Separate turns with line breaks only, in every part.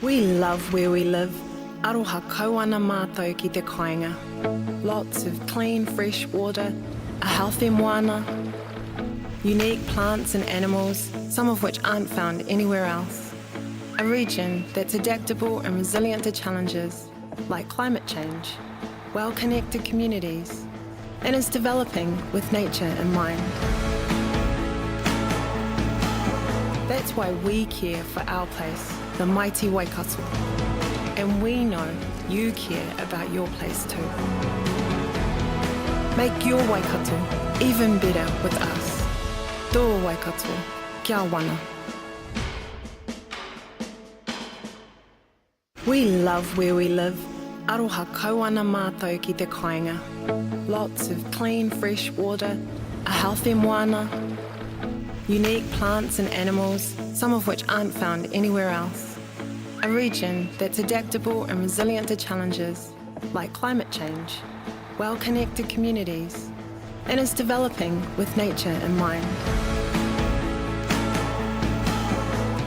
We love where we live. Aroha kauana mātou ki te kāinga. Lots of clean, fresh water, a healthy moana, unique plants and animals, some of which aren't found anywhere else. A region that's adaptable and resilient to challenges like climate change, well-connected communities, and is developing with nature in mind. That's why we care for our place, the mighty Waikato. And we know you care about your place too. Make your Waikato even better with us. Tō Waikato, kia wana. We love where we live. Aroha kauana mātou ki te kāinga. Lots of clean, fresh water, a healthy moana, unique plants and animals, some of which aren't found anywhere else. A region that's adaptable and resilient to challenges like climate change, well-connected communities, and is developing with nature in mind.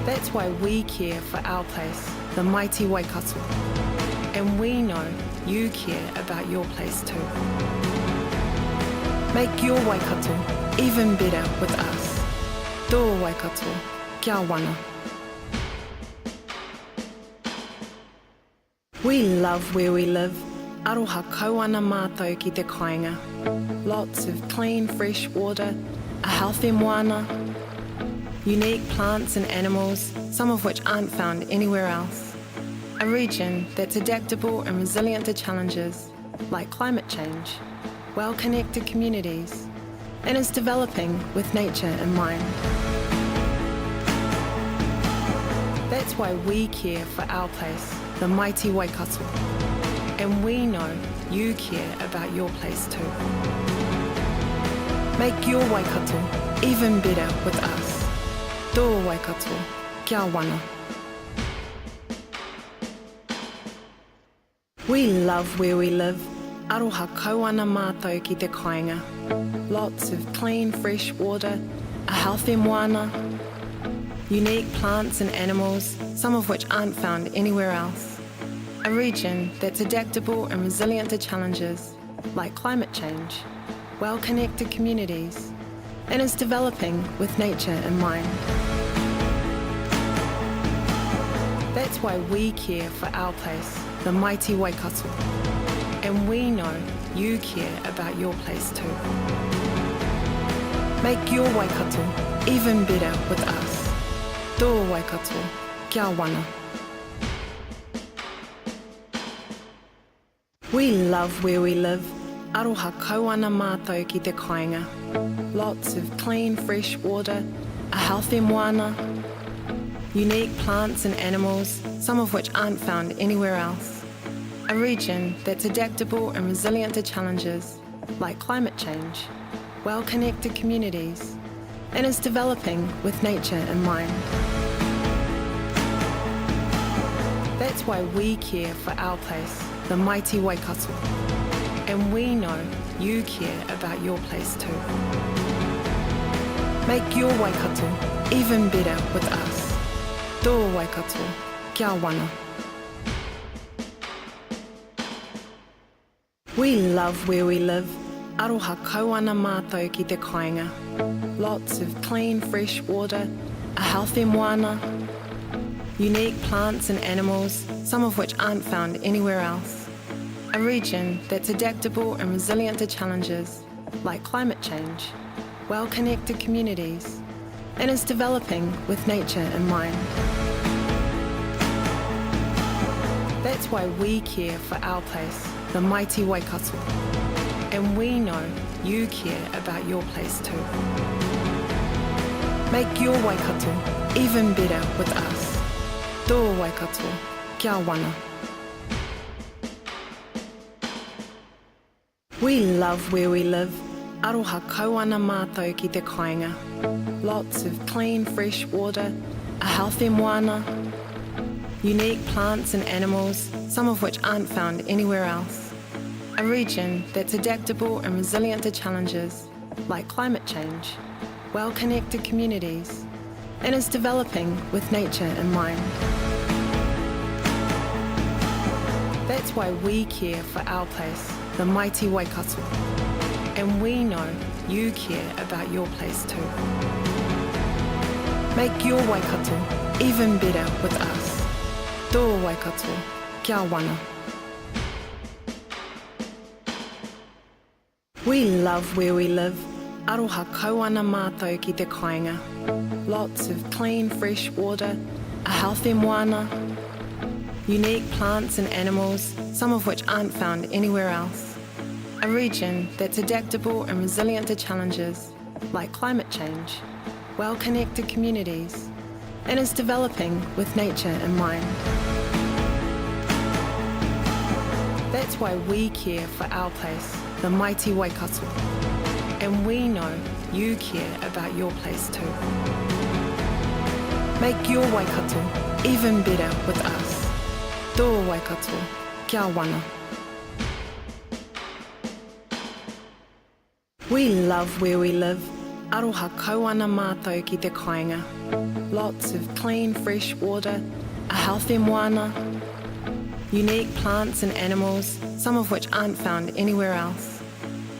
That's why we care for our place, the mighty Waikato. And we know you care about your place too. Make your Waikato even better with us. Tō Waikato, kia wana. We love where we live. Aroha kauana mātou ki te kāinga. Lots of clean, fresh water, a healthy moana, unique plants and animals, some of which aren't found anywhere else. A region that's adaptable and resilient to challenges like climate change, well-connected communities, and is developing with nature in mind. That's why we care for our place, the mighty Waikato. And we know you care about your place too. Make your Waikato even better with us. Tō Waikato, kia wana. We love where we live. Aroha kauana mātou ki te kāinga. Lots of clean, fresh water, a healthy moana, unique plants and animals, some of which aren't found anywhere else. A region that's adaptable and resilient to challenges like climate change, well-connected communities, and is developing with nature in mind. That's why we care for our place, the mighty Waikato. And we know you care about your place too. Make your Waikato even better with us. Tō Waikato, kia wana. We love where we live. Aroha kauana mātou ki te kāinga. Lots of clean, fresh water, a healthy moana, unique plants and animals, some of which aren't found anywhere else. A region that's adaptable and resilient to challenges like climate change, well-connected communities, and is developing with nature in mind. That's why we care for our place, the mighty Waikato. And we know you care about your place too. Make your Waikato even better with us. Tō Waikato, kia wana. We love where we live. Aroha kauana mātou ki te kāinga. Lots of clean, fresh water, a healthy moana, unique plants and animals, some of which aren't found anywhere else. A region that's adaptable and resilient to challenges like climate change, well-connected communities, and is developing with nature in mind. That's why we care for our place, the mighty Waikato. And we know you care about your place too. Make your Waikato even better with us. Tō Waikato, kia wana. We love where we live. Aroha kauana mātou ki te kāinga. Lots of clean, fresh water, a healthy moana, unique plants and animals, some of which aren't found anywhere else. A region that's adaptable and resilient to challenges like climate change, well-connected communities, and is developing with nature in mind. That's why we care for our place, the mighty Waikato. And we know you care about your place too. Make your Waikato even better with us. Tō Waikato, kia wana. We love where we live. Aroha kauana mātou ki te kāinga. Lots of clean, fresh water, a healthy moana, unique plants and animals, some of which aren't found anywhere else. A region that's adaptable and resilient to challenges like climate change, well-connected communities, and is developing with nature in mind. That's why we care for our place, the mighty Waikato. And we know you care about your place too. Make your Waikato even better with us. Tō Waikato, kia wana. We love where we live. Aroha kauana mātou ki te kāinga. Lots of clean, fresh water, a healthy moana, unique plants and animals, some of which aren't found anywhere else.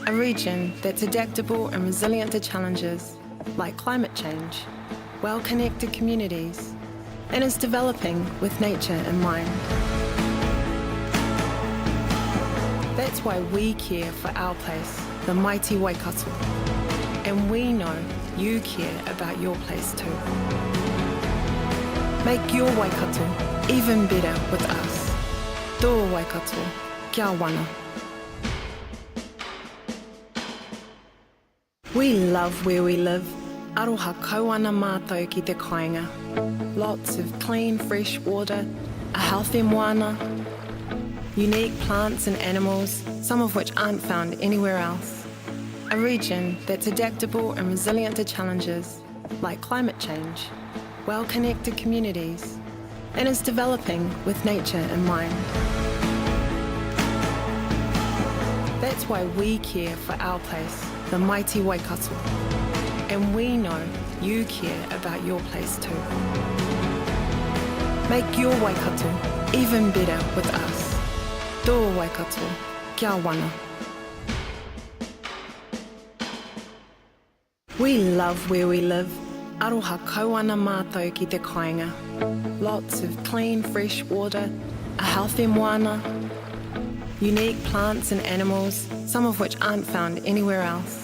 A region that's adaptable and resilient to challenges like climate change, well-connected communities, and is developing with nature in mind. That's why we care for our place, the mighty Waikato. And we know you care about your place too. Make your Waikato even better with us. Tō Waikato, kia wana. We love where we live. Aroha kauana mātou ki te kāinga. Lots of clean, fresh water, a healthy moana, unique plants and animals, some of which aren't found anywhere else. A region that's adaptable and resilient to challenges like climate change, well-connected communities, and is developing with nature in mind. That's why we care for our place, the mighty Waikato. And we know you care about your place too. Make your Waikato even better with us. Tō Waikato, kia wana. We love where we live. Aroha kauana mātou ki te kāinga. Lots of clean, fresh water, a healthy moana, unique plants and animals, some of which aren't found anywhere else.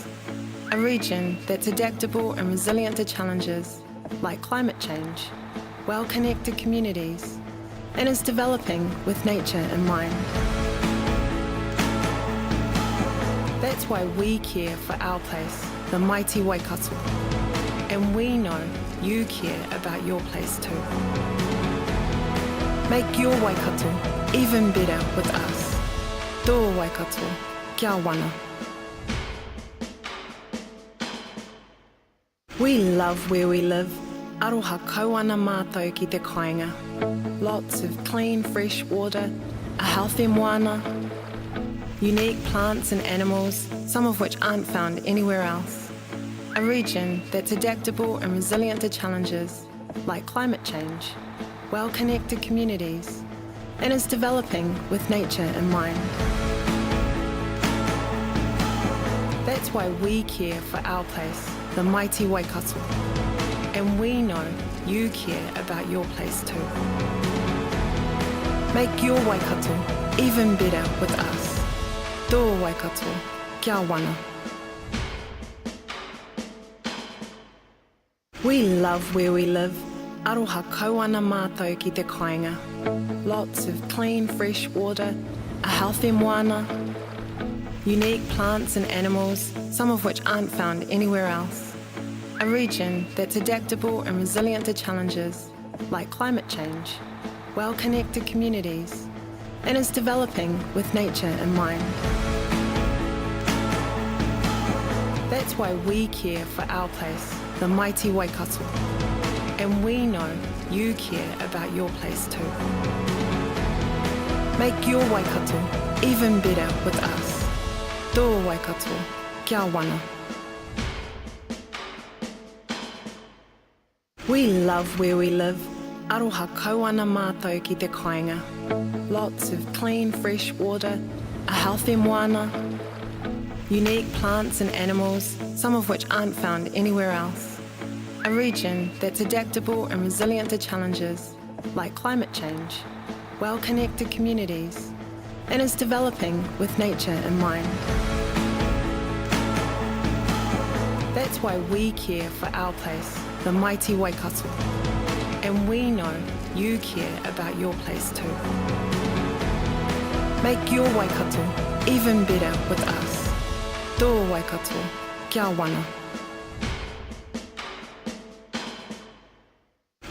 A region that's adaptable and resilient to challenges like climate change, well-connected communities, and is developing with nature in mind. That's why we care for our place, the mighty Waikato. And we know you care about your place too. Make your Waikato even better with us. Tō Waikato, kia wana. We love where we live. Aroha kauana mātou ki te kāinga. Lots of clean, fresh water, a healthy moana, unique plants and animals, some of which aren't found anywhere else. A region that's adaptable and resilient to challenges like climate change, well-connected communities, and is developing with nature in mind. That's why we care for our place, the mighty Waikato. And we know you care about your place too. Make your Waikato even better with us. Tō Waikato, kia wana. We love where we live. Aroha kauana mātou ki te kāinga. Lots of clean, fresh water, a healthy moana, unique plants and animals, some of which aren't found anywhere else. A region that's adaptable and resilient to challenges like climate change, well-connected communities, and is developing with nature in mind. That's why we care for our place, the mighty Waikato. And we know you care about your place too. Make your Waikato even better with us. Tō Waikato, kia wana. We love where we live. Aroha kauana mātou ki te kāinga. Lots of clean, fresh water, a healthy moana, unique plants and animals, some of which aren't found anywhere else. A region that's adaptable and resilient to challenges like climate change, well-connected communities, and is developing with nature in mind. That's why we care for our place, the mighty Waikato. And we know you care about your place too. Make your Waikato even better with us. Tō Waikato, kia wana.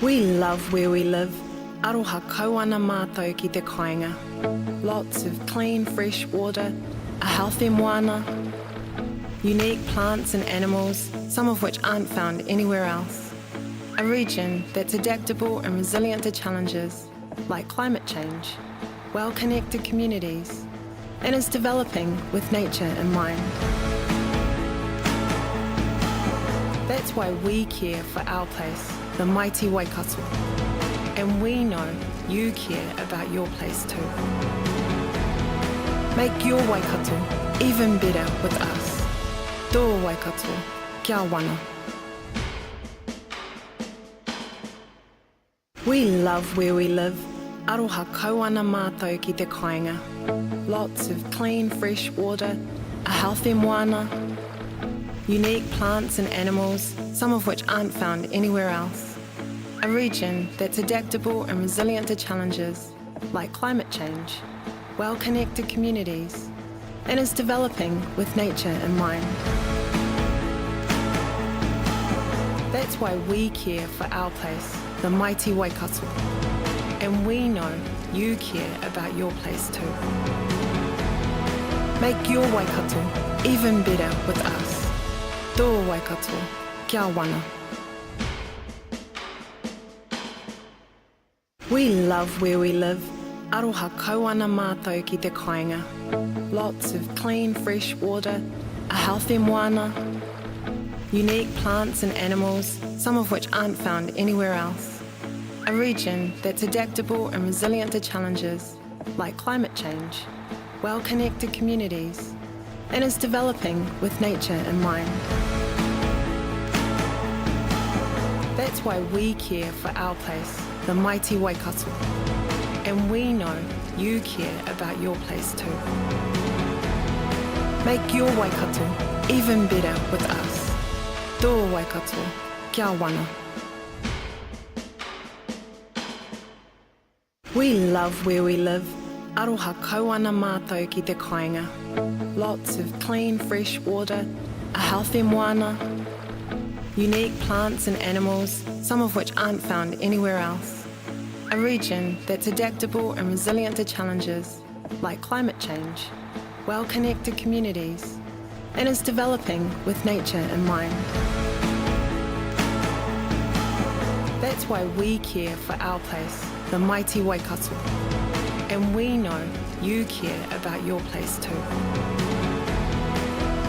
We love where we live. Aroha kauana mātou ki te kāinga. Lots of clean, fresh water, a healthy moana, unique plants and animals, some of which aren't found anywhere else. A region that's adaptable and resilient to challenges like climate change, well-connected communities, and is developing with nature in mind. That's why we care for our place, the mighty Waikato. And we know you care about your place too. Make your Waikato even better with us. Tō Waikato, kia wana. We love where we live. Aroha kauana mātou ki te kāinga. Lots of clean, fresh water, a healthy moana, unique plants and animals, some of which aren't found anywhere else. A region that's adaptable and resilient to challenges like climate change, well-connected communities, and is developing with nature in mind. That's why we care for our place, the mighty Waikato. And we know you care about your place too. Make your Waikato even better with us. Tō Waikato, kia wana. We love where we live. Aroha kauana mātou ki te kāinga. Lots of clean, fresh water, a healthy moana, unique plants and animals, some of which aren't found anywhere else. A region that's adaptable and resilient to challenges like climate change, well-connected communities, and is developing with nature in mind. That's why we care for our place, the mighty Waikato. And we know you care about your place too. Make your Waikato even better with us. Tō Waikato, kia wana. We love where we live. Aroha kauana mātou ki te kāinga. Lots of clean, fresh water, a healthy moana, unique plants and animals, some of which aren't found anywhere else. A region that's adaptable and resilient to challenges like climate change, well-connected communities, and is developing with nature in mind. That's why we care for our place, the mighty Waikato. And we know you care about your place too.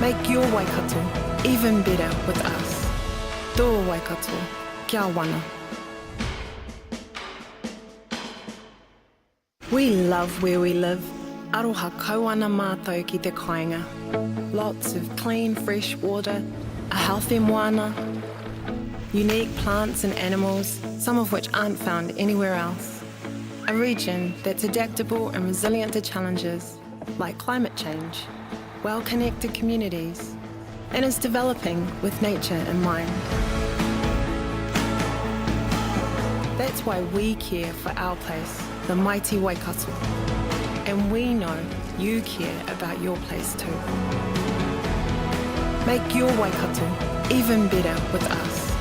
Make your Waikato even better with us. Tō Waikato, kia wana. We love where we live. Aroha kauana mātou ki te kāinga. Lots of clean, fresh water, a healthy moana, unique plants and animals, some of which aren't found anywhere else. A region that's adaptable and resilient to challenges like climate change, well-connected communities, and is developing with nature in mind. That's why we care for our place, the mighty Waikato. And we know you care about your place too. Make your Waikato even better with us.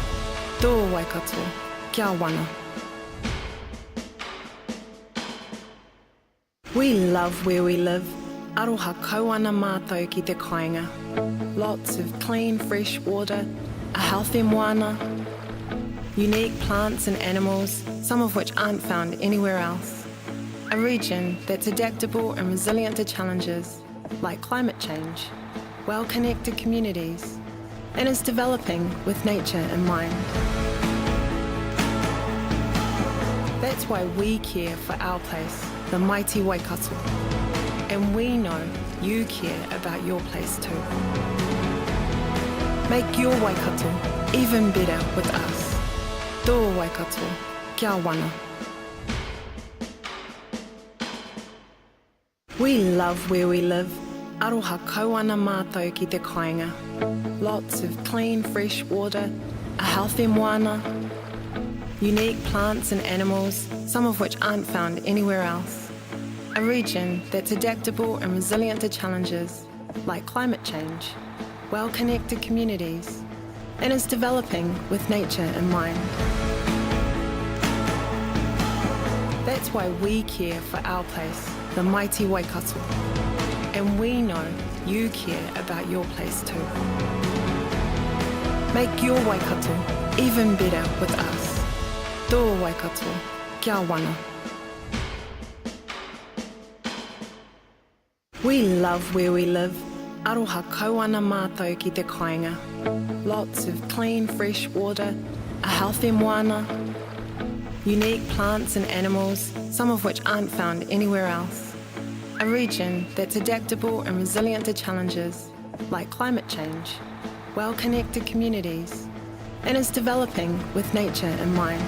Tō Waikato, kia wana. We love where we live. Aroha kauana mātou ki te kāinga. Lots of clean, fresh water, a healthy moana, unique plants and animals, some of which aren't found anywhere else. A region that's adaptable and resilient to challenges like climate change, well-connected communities, and is developing with nature in mind. That's why we care for our place, the mighty Waikato. And we know you care about your place too. Make your Waikato even better with us. Tō Waikato, kia wana. We love where we live. Aroha kauana mātou ki te kāinga. Lots of clean, fresh water, a healthy moana, unique plants and animals, some of which aren't found anywhere else. A region that's adaptable and resilient to challenges like climate change, well-connected communities, and is developing with nature in mind. That's why we care for our place, the mighty Waikato. And we know you care about your place too. Make your Waikato even better with us. Tō Waikato, kia wana. We love where we live. Aroha kauana mātou ki te kāinga. Lots of clean, fresh water, a healthy moana, unique plants and animals, some of which aren't found anywhere else. A region that's adaptable and resilient to challenges like climate change, well-connected communities, and is developing with nature in mind.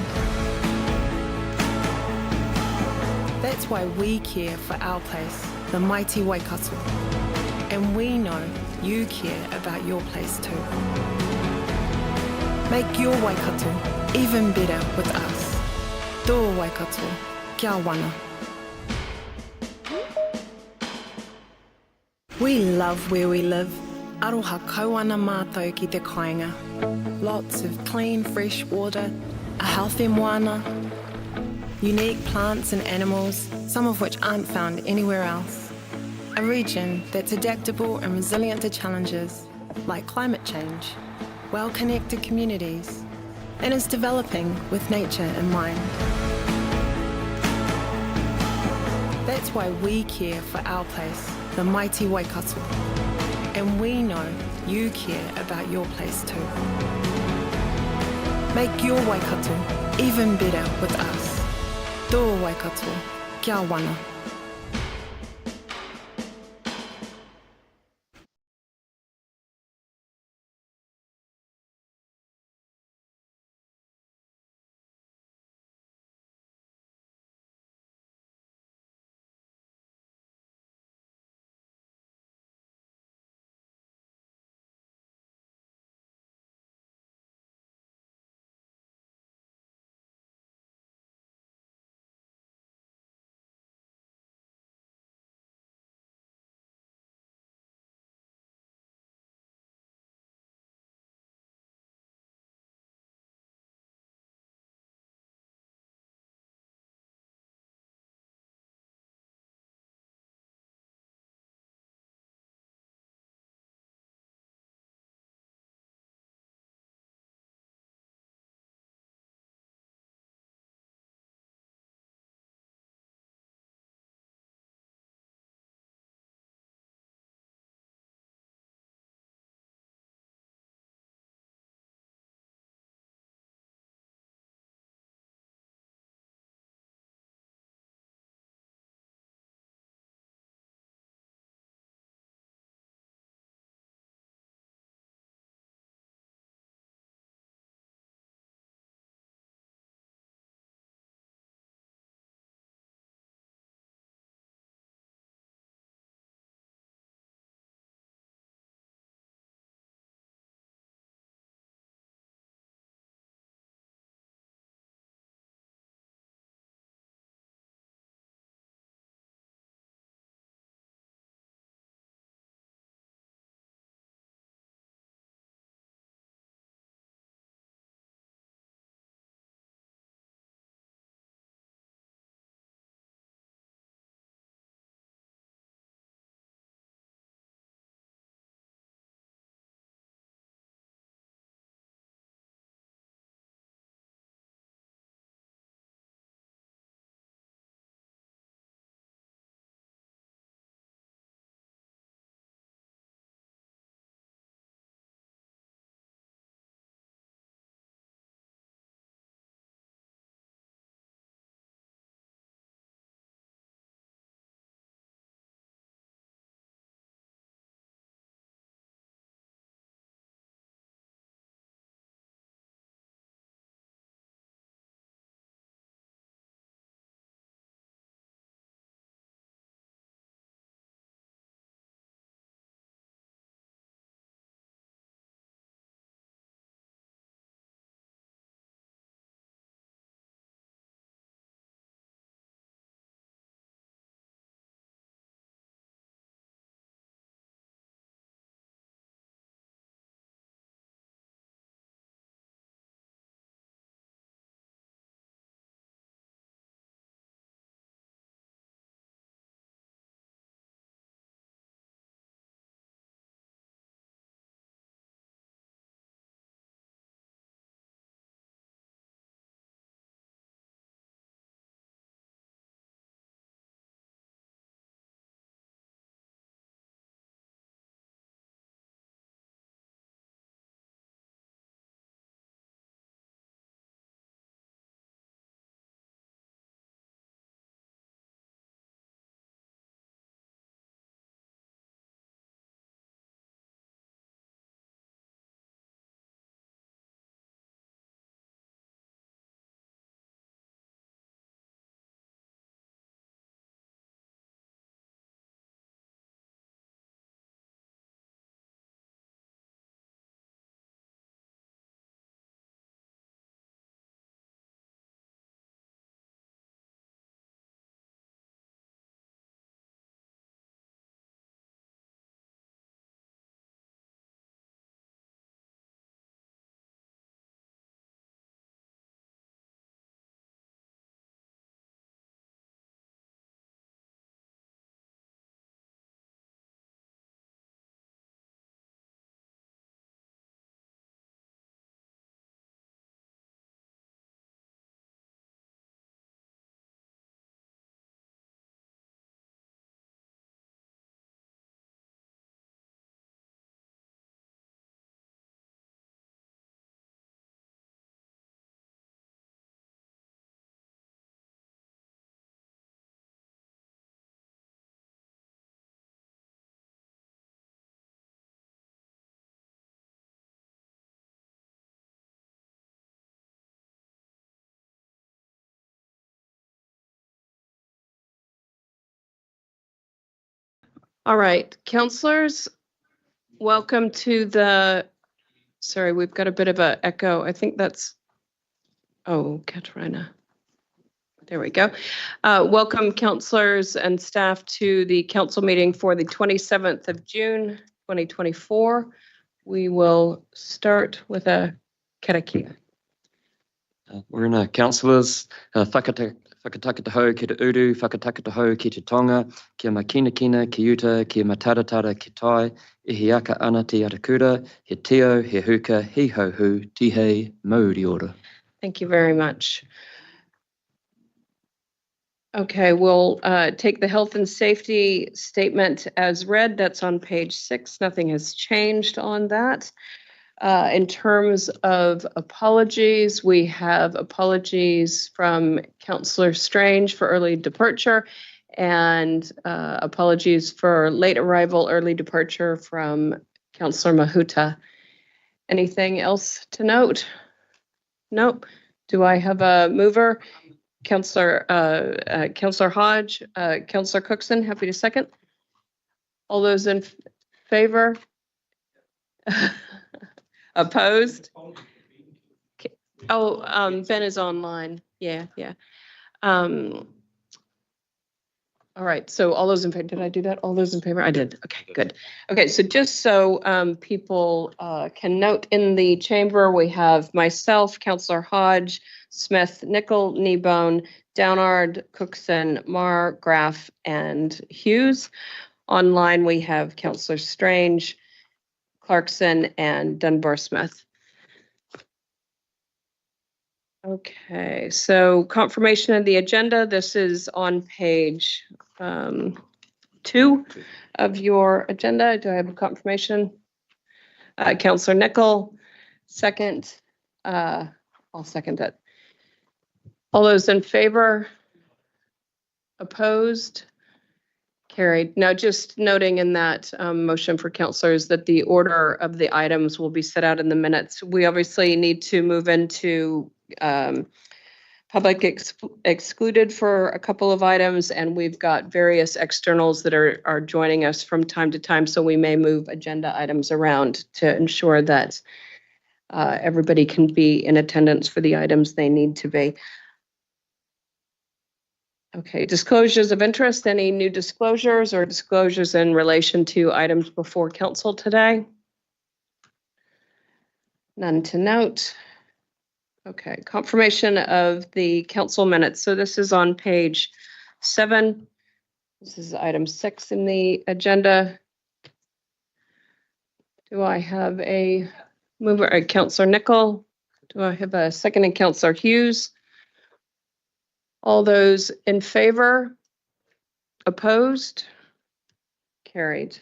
That's why we care for our place, the mighty Waikato. And we know you care about your place too. Make your Waikato even better with us. Tō Waikato, kia wana. We love where we live. Aroha kauana mātou ki te kāinga. Lots of clean, fresh water, a healthy moana, unique plants and animals, some of which aren't found anywhere else. A region that's adaptable and resilient to challenges like climate change, well-connected communities, and is developing with nature in mind. That's why we care for our place, the mighty Waikato. And we know you care about your place too. Make your Waikato even better with us. Tō Waikato, kia wana.
All right, councillors, welcome to the, sorry, we've got a bit of an echo. I think that's, oh, Katarina. There we go. Welcome, councillors and staff, to the council meeting for the 27th of June, 2024. We will start with a karakia.
Morena, councillors, whakatakataho ki te uru, whakatakataho ki te tonga, kia makinakina, ki uta, kia mataratara ki tai, ihi aka ana te atakura, he teo, he huka, he ho hu, tihei, mauri ora.
Thank you very much. Okay, we'll take the health and safety statement as read. That's on page 6. Nothing has changed on that. In terms of apologies, we have apologies from Councillor Strange for early departure and apologies for late arrival, early departure from Councillor Mahuta. Anything else to note? Nope. Do I have a mover? Councillor Hodge, Councillor Cookson, happy to second. All those in favor? Opposed? Oh, Ben is online. Yeah. All right, so all those in favor, did I do that? All those in favor? I did. Okay, good. Okay, so just so people can note, in the chamber, we have myself, Councillor Hodge, Smith, Nicol, Kneebone, Downard, Cookson, Marr, Graff, and Hughes. Online, we have Councillor Strange, Clarkson, and Dunbar-Smith. Okay, so confirmation of the agenda. This is on page 2 of your agenda. Do I have a confirmation? Councillor Nicol, second. I'll second it. All those in favor? Opposed? Carried. Now, just noting in that motion for councillors that the order of the items will be set out in the minutes. We obviously need to move into public excluded for a couple of items, and we've got various externals that are joining us from time to time, so we may move agenda items around to ensure that everybody can be in attendance for the items they need to be. Okay, disclosures of interest. Any new disclosures or disclosures in relation to items before council today? None to note. Okay, confirmation of the council minutes. So this is on page 7. This is item 6 in the agenda. Do I have a mover? Councillor Nicol. Do I have a second? Councillor Hughes. All those in favor? Opposed? Carried.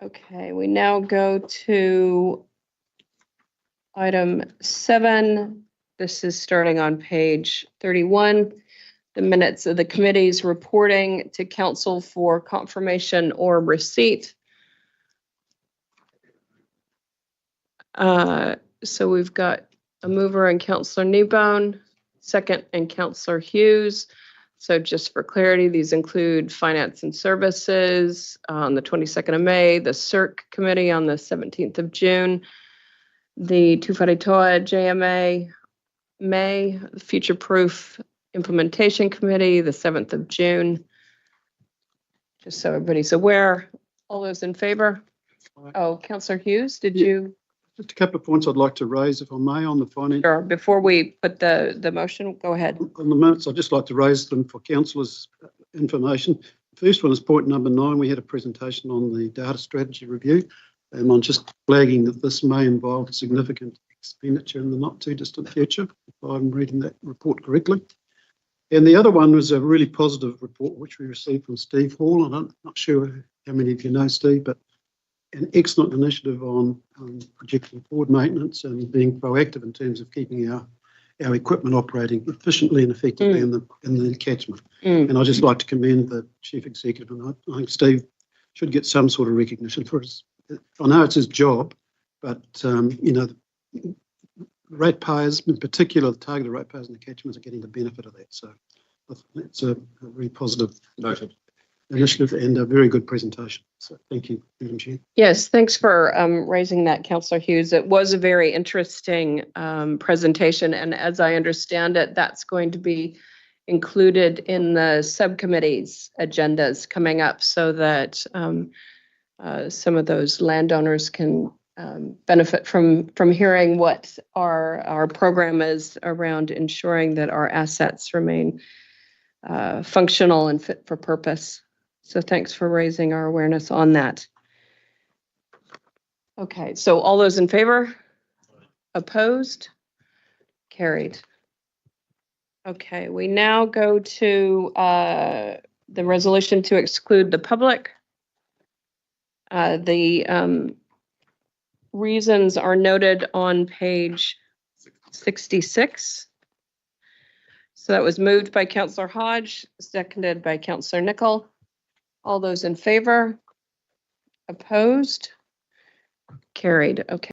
Okay, we now go to item 7. This is starting on page 31. The minutes of the committees reporting to council for confirmation or receipt. So we've got a mover and Councillor Kneebone, second and Councillor Hughes. So just for clarity, these include Finance and Services on the 22nd of May, the CIRC Committee on the 17th of June, the Tuwharetoa JMA May, the Future Proof Implementation Committee, the 7th of June. Just so everybody's aware. All those in favor? Oh, Councillor Hughes, did you?
Just a couple of points I'd like to raise, if I may, on the finance.
Sure. Before we put the motion, go ahead.
On the minutes, I'd just like to raise them for councillors' information. The first one is point number 9. We had a presentation on the data strategy review, and I'm just flagging that this may involve significant expenditure in the not too distant future, if I'm reading that report correctly. And the other one was a really positive report which we received from Steve Hall. I'm not sure how many of you know Steve, but an excellent initiative on projecting forward maintenance and being proactive in terms of keeping our equipment operating efficiently and effectively in the catchment. And I'd just like to commend the chief executive, and I think Steve should get some sort of recognition for his. I know it's his job, but you know, ratepayers, in particular, the targeted ratepayers in the catchments are getting the benefit of that. So it's a really positive.
Noted.
initiative and a very good presentation. So thank you, Madam Chair.
Yes, thanks for raising that, Councillor Hughes. It was a very interesting presentation, and as I understand it, that's going to be included in the subcommittee's agendas coming up so that some of those landowners can benefit from hearing what our program is around ensuring that our assets remain functional and fit for purpose. So thanks for raising our awareness on that. Okay, so all those in favor? Opposed? Carried. Okay, we now go to the resolution to exclude the public. The reasons are noted on page 66. So that was moved by Councillor Hodge, seconded by Councillor Nicol. All those in favor? Opposed? Carried. Okay.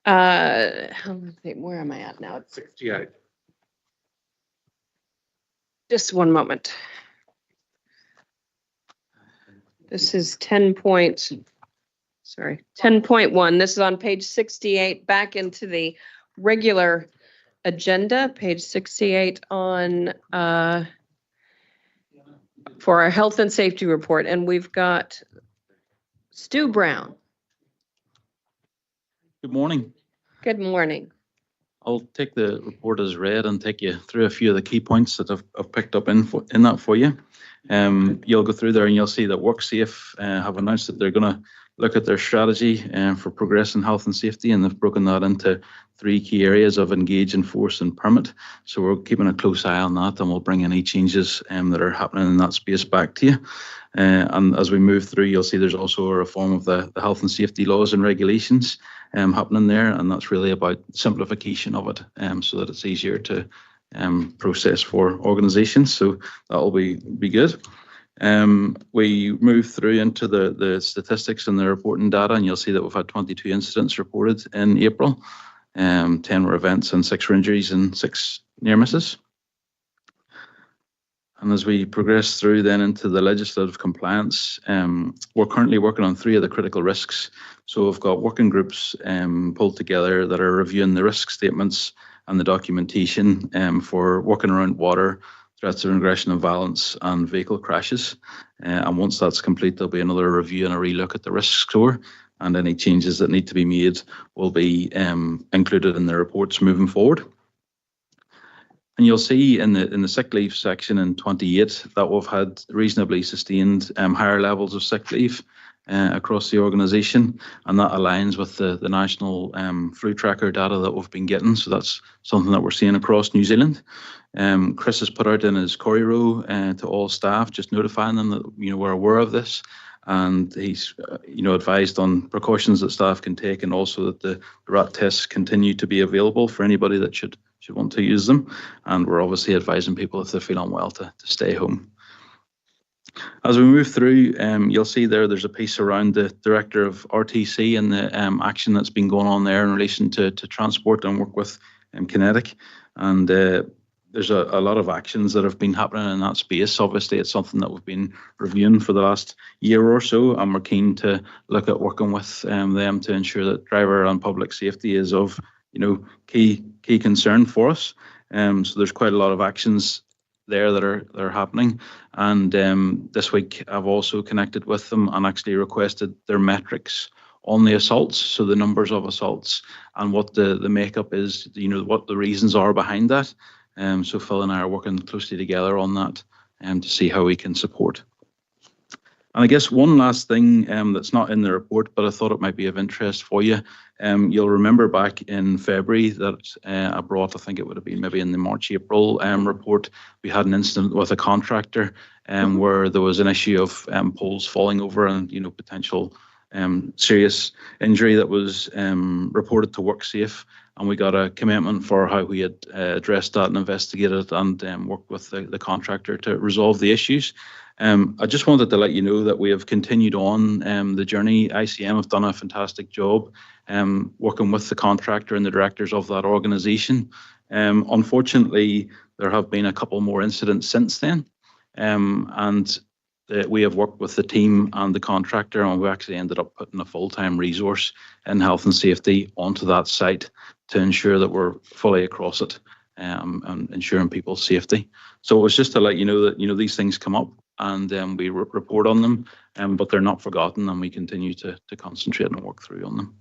Where am I at now?
68.
Just one moment. This is 10.1. This is on page 68, back into the regular agenda, page 68 on for our health and safety report. And we've got Stu Brown.
Good morning.
Good morning.
I'll take the report as read and take you through a few of the key points that I've picked up in that for you. You'll go through there and you'll see that WorkSafe have announced that they're going to look at their strategy for progress in health and safety, and they've broken that into 3 key areas of engage, enforce and permit. So we're keeping a close eye on that, and we'll bring any changes that are happening in that space back to you. And as we move through, you'll see there's also a reform of the health and safety laws and regulations happening there, and that's really about simplification of it so that it's easier to process for organisations. So that'll be good. We move through into the statistics and the reporting data, and you'll see that we've had 22 incidents reported in April. 10 were events and 6 were injuries and 6 near misses. And as we progress through then into the legislative compliance, we're currently working on 3 of the critical risks. So we've got working groups pulled together that are reviewing the risk statements and the documentation for working around water, threats of aggression and violence, and vehicle crashes. And once that's complete, there'll be another review and a relook at the risk score, and any changes that need to be made will be included in the reports moving forward. And you'll see in the sick leave section in 28 that we've had reasonably sustained higher levels of sick leave across the organisation, and that aligns with the national flu tracker data that we've been getting. So that's something that we're seeing across New Zealand. Chris has put out in his Corrie to all staff, just notifying them that we're aware of this, and he's advised on precautions that staff can take, and also that the rat tests continue to be available for anybody that should want to use them. And we're obviously advising people if they feel unwell to stay home. As we move through, you'll see there's a piece around the director of RTC and the action that's been going on there in relation to transport and work with Kinetic. And there's a lot of actions that have been happening in that space. Obviously, it's something that we've been reviewing for the last year or so, and we're keen to look at working with them to ensure that driver and public safety is of key concern for us. So there's quite a lot of actions there that are happening, and this week I've also connected with them and actually requested their metrics on the assaults, so the numbers of assaults and what the makeup is, what the reasons are behind that. So Phil and I are working closely together on that to see how we can support. And I guess one last thing that's not in the report, but I thought it might be of interest for you. You'll remember back in February that I brought, I think it would have been maybe in the March, April report, we had an incident with a contractor where there was an issue of poles falling over and, potential serious injury that was reported to WorkSafe. And we got a commitment for how we had addressed that and investigated and worked with the contractor to resolve the issues. I just wanted to let you know that we have continued on the journey. ICM have done a fantastic job working with the contractor and the directors of that organisation. Unfortunately, there have been a couple more incidents since then, and we have worked with the team and the contractor, and we actually ended up putting a full-time resource in health and safety onto that site to ensure that we're fully across it and ensuring people's safety. So it was just to let you know that these things come up, and we report on them, but they're not forgotten, and we continue to concentrate and work through on them.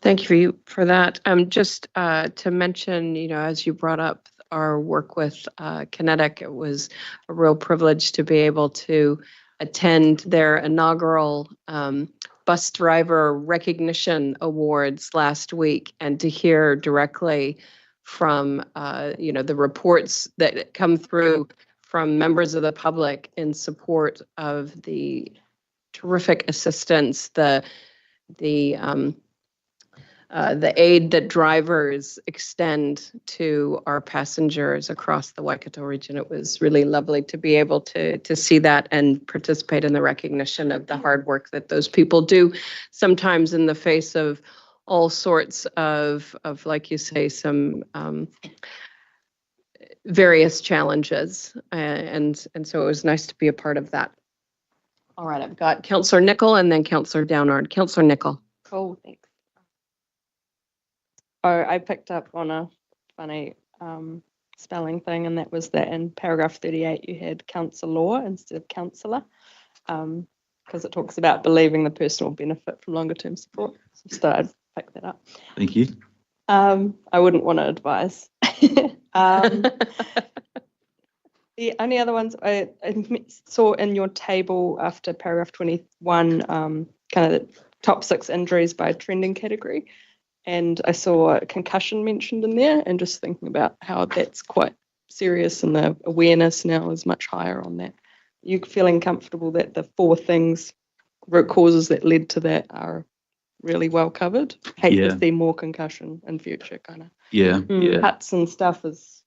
Thank you for that. Just to mention, as you brought up our work with Kinetic, it was a real privilege to be able to attend their inaugural bus driver recognition awards last week, and to hear directly from the reports that come through from members of the public in support of the terrific assistance, the aid that drivers extend to our passengers across the Waikato region. It was really lovely to be able to see that and participate in the recognition of the hard work that those people do, sometimes in the face of all sorts of like you say, some various challenges, and so it was nice to be a part of that. All right, I've got Councillor Nicol and then Councillor Downard. Councillor Nicol.
Cool, thanks. Oh, I picked up on a funny spelling thing, and that was that in paragraph 38 you had counsellor instead of counsellor, because it talks about believing the person will benefit from longer term support. So I'd pick that up.
Thank you.
I wouldn't want to advise. The only other ones I saw in your table after paragraph 21, kind of the top 6 injuries by trending category. And I saw concussion mentioned in there, and just thinking about how that's quite serious and the awareness now is much higher on that. You feeling comfortable that the 4 things, root causes that led to that are really well covered? Hate to see more concussion in future, kind of.
Yeah.
Cuts and stuff is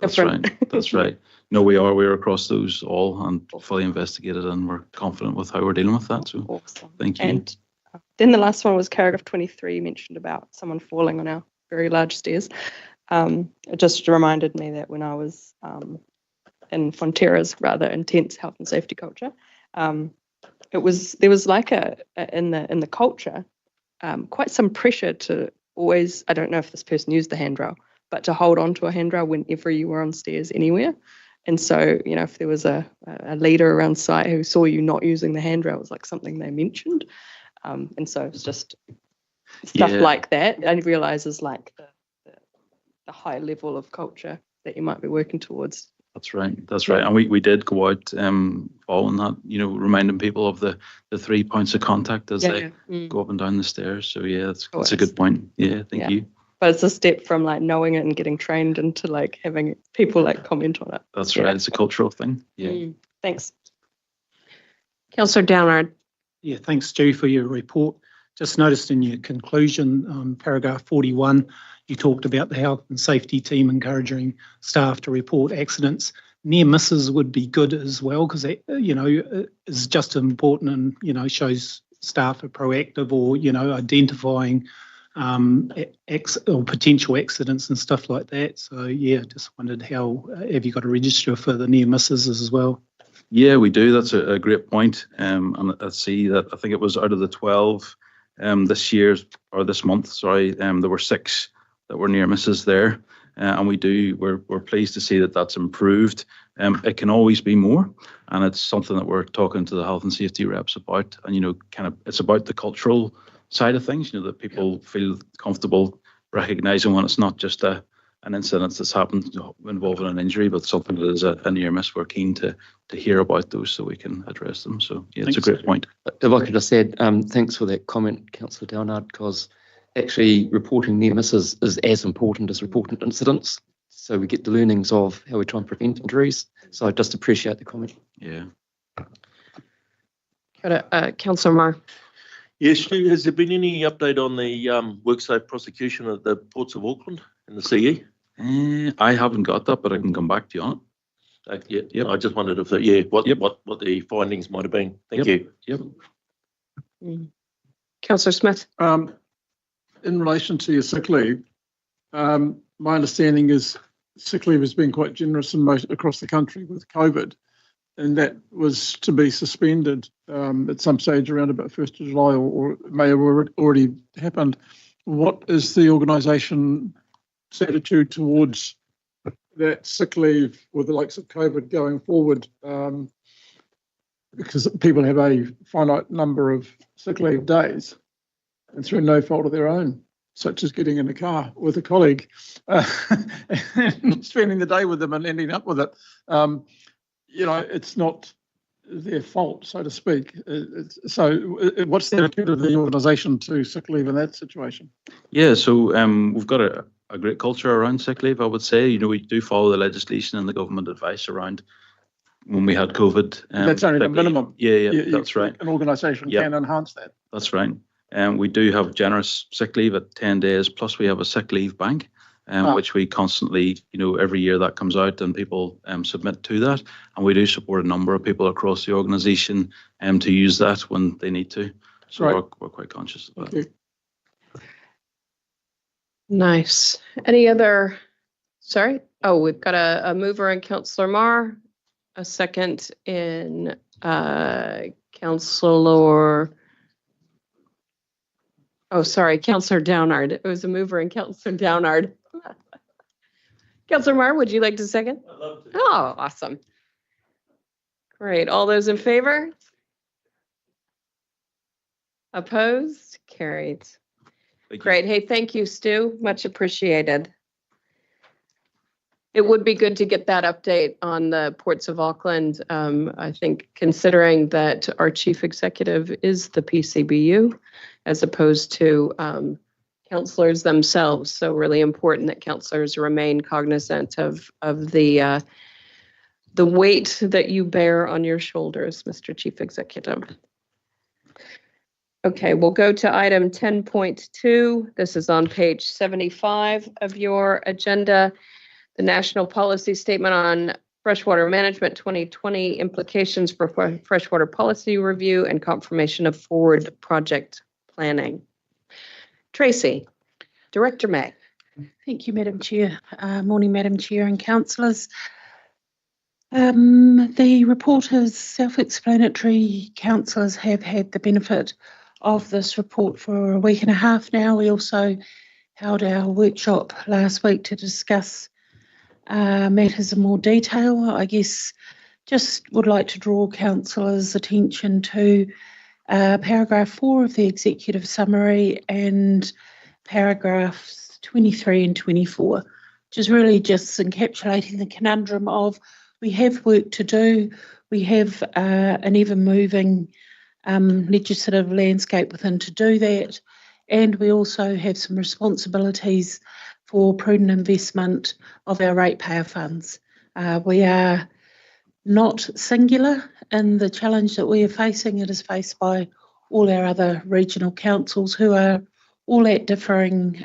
different.
That's right. That's right. No, we're across those all and fully investigated, and we're confident with how we're dealing with that. So
Awesome.
thank you.
And then the last one was paragraph 23, mentioned about someone falling on our very large stairs. It just reminded me that when I was in Fonterra's rather intense health and safety culture, there was like in the culture quite some pressure to always, I don't know if this person used the handrail, but to hold on to a handrail whenever you were on stairs anywhere. And so, you know, if there was a leader around site who saw you not using the handrail, it was like something they mentioned. And so it's just stuff like that. I realise is like the high level of culture that you might be working towards.
That's right. That's right. And we did go out following that, you know, reminding people of the 3 points of contact as they go up and down the stairs. So yeah, it's a good point. Yeah, thank you.
But it's a step from like knowing it and getting trained into like having people like comment on it.
That's right. It's a cultural thing. Yeah.
Thanks.
Councillor Downard.
Yeah, thanks, Stu, for your report. Just noticed in your conclusion, paragraph 41, you talked about the health and safety team encouraging staff to report accidents. Near misses would be good as well, because it, you know, is just as important and, you know, shows staff are proactive or, you know, identifying or potential accidents and stuff like that. So yeah, just wondered how, have you got a register for the near misses as well?
Yeah, we do. That's a great point. And I see that, I think it was out of the 12 this month, sorry, there were 6 that were near misses there. And we're pleased to see that that's improved. It can always be more. And it's something that we're talking to the health and safety reps about. And, you know, kind of, it's about the cultural side of things, you know, that people feel comfortable recognising when it's not just an incident that's happened involving an injury, but something that is a near miss. We're keen to hear about those so we can address them. So yeah, it's a great point.
If I could just add, thanks for that comment, Councillor Downard, because actually reporting near misses is as important as reporting incidents. So we get the learnings of how we try and prevent injuries. So I just appreciate the comment.
Yeah.
Councillor Marr.
Yes, Stu, has there been any update on the WorkSafe prosecution at the ports of Auckland and the CE?
I haven't got that, but I can come back to you on it.
Yeah, I just wondered if what the findings might have been. Thank you.
Yep.
Councillor Smith.
In relation to your sick leave, my understanding is sick leave has been quite generous across the country with COVID, and that was to be suspended at some stage around about 1st of July, or it may have already happened. What is the organisation's attitude towards that sick leave with the likes of COVID going forward? Because people have a finite number of sick leave days, and through no fault of their own, such as getting in a car with a colleague, and spending the day with them and ending up with it. You know, it's not their fault, so to speak. So what's the attitude of the organisation to sick leave in that situation?
Yeah, so we've got a great culture around sick leave, I would say. You know, we do follow the legislation and the government advice around when we had COVID.
That's only the minimum.
Yeah, that's right.
An organisation can enhance that.
That's right. We do have generous sick leave at 10 days, plus we have a sick leave bank, which we constantly, you know, every year that comes out and people submit to that. And we do support a number of people across the organisation to use that when they need to. So we're quite conscious of that.
Nice. Any other, sorry? Oh, we've got a mover in Councillor Marr, a second in Councillor, oh, sorry, Councillor Downard. It was a mover in Councillor Downard. Councillor Marr, would you like to second?
I'd love to.
Oh, awesome. Great. All those in favor? Opposed? Carried.
Thank you.
Great. Hey, thank you, Stu. Much appreciated. It would be good to get that update on the Ports of Auckland. I think considering that our chief executive is the PCBU as opposed to councillors themselves. So really important that councillors remain cognizant of the weight that you bear on your shoulders, Mr. Chief Executive. Okay, we'll go to item 10.2. This is on page 75 of your agenda. The National Policy Statement on Freshwater Management 2020 Implications for Freshwater Policy Review and Confirmation of Forward Project Planning. Tracy, Director May.
Thank you, Madam Chair. Morning, Madam Chair and councillors. The report is self-explanatory. Councillors have had the benefit of this report for a week and a half now. We also held our workshop last week to discuss matters in more detail. I guess just would like to draw councillors' attention to paragraph 4 of the executive summary and paragraphs 23 and 24, which is really just encapsulating the conundrum of we have work to do, we have an ever-moving legislative landscape within to do that, and we also have some responsibilities for prudent investment of our ratepayer funds. We are not singular in the challenge that we are facing. It is faced by all our other regional councils who are all at differing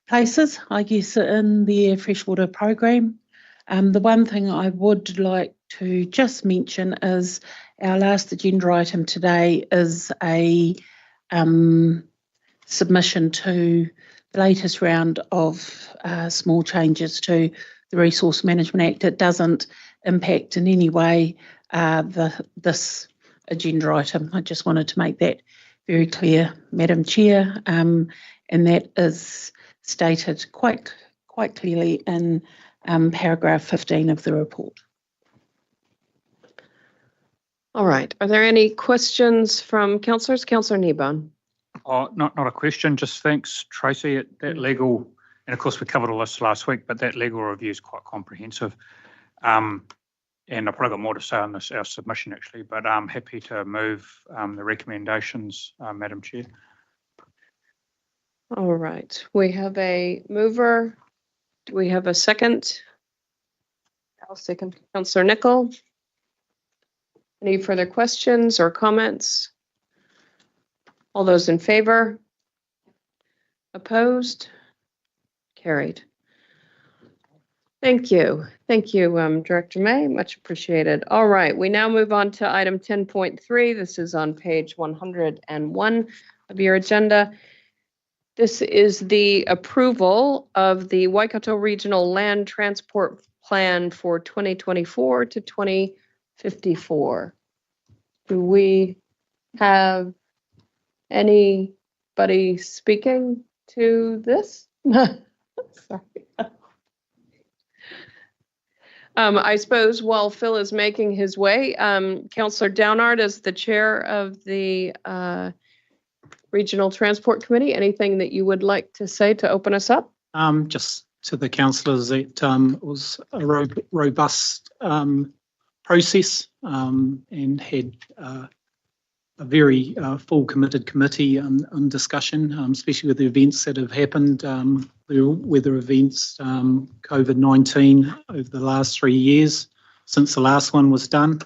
places, I guess, in the freshwater program. The one thing I would like to just mention is our last agenda item today is a submission to the latest round of small changes to the Resource Management Act. It doesn't impact in any way this agenda item. I just wanted to make that very clear, Madam Chair, and that is stated quite clearly in paragraph 15 of the report.
All right. Are there any questions from councillors? Councillor Kneebone.
Oh, not a question, just thanks, Tracy. That legal, and of course we covered all this last week, but that legal review is quite comprehensive. And I've probably got more to say on this, our submission actually, but I'm happy to move the recommendations, Madam Chair.
All right. We have a mover. Do we have a second? I'll second. Councillor Nicol. Any further questions or comments? All those in favor? Opposed? Carried. Thank you. Thank you, Director May. Much appreciated. All right, we now move on to item 10.3. This is on page 101 of your agenda. This is the approval of the Waikato Regional Land Transport Plan for 2024 to 2054. Do we have anybody speaking to this? Sorry. I suppose while Phil is making his way, Councillor Downard is the chair of the Regional Transport Committee. Anything that you would like to say to open us up?
Just to the councillors, it was a robust process and had a very full committed committee on discussion, especially with the events that have happened, the weather events, COVID-19 over the last 3 years since the last one was done.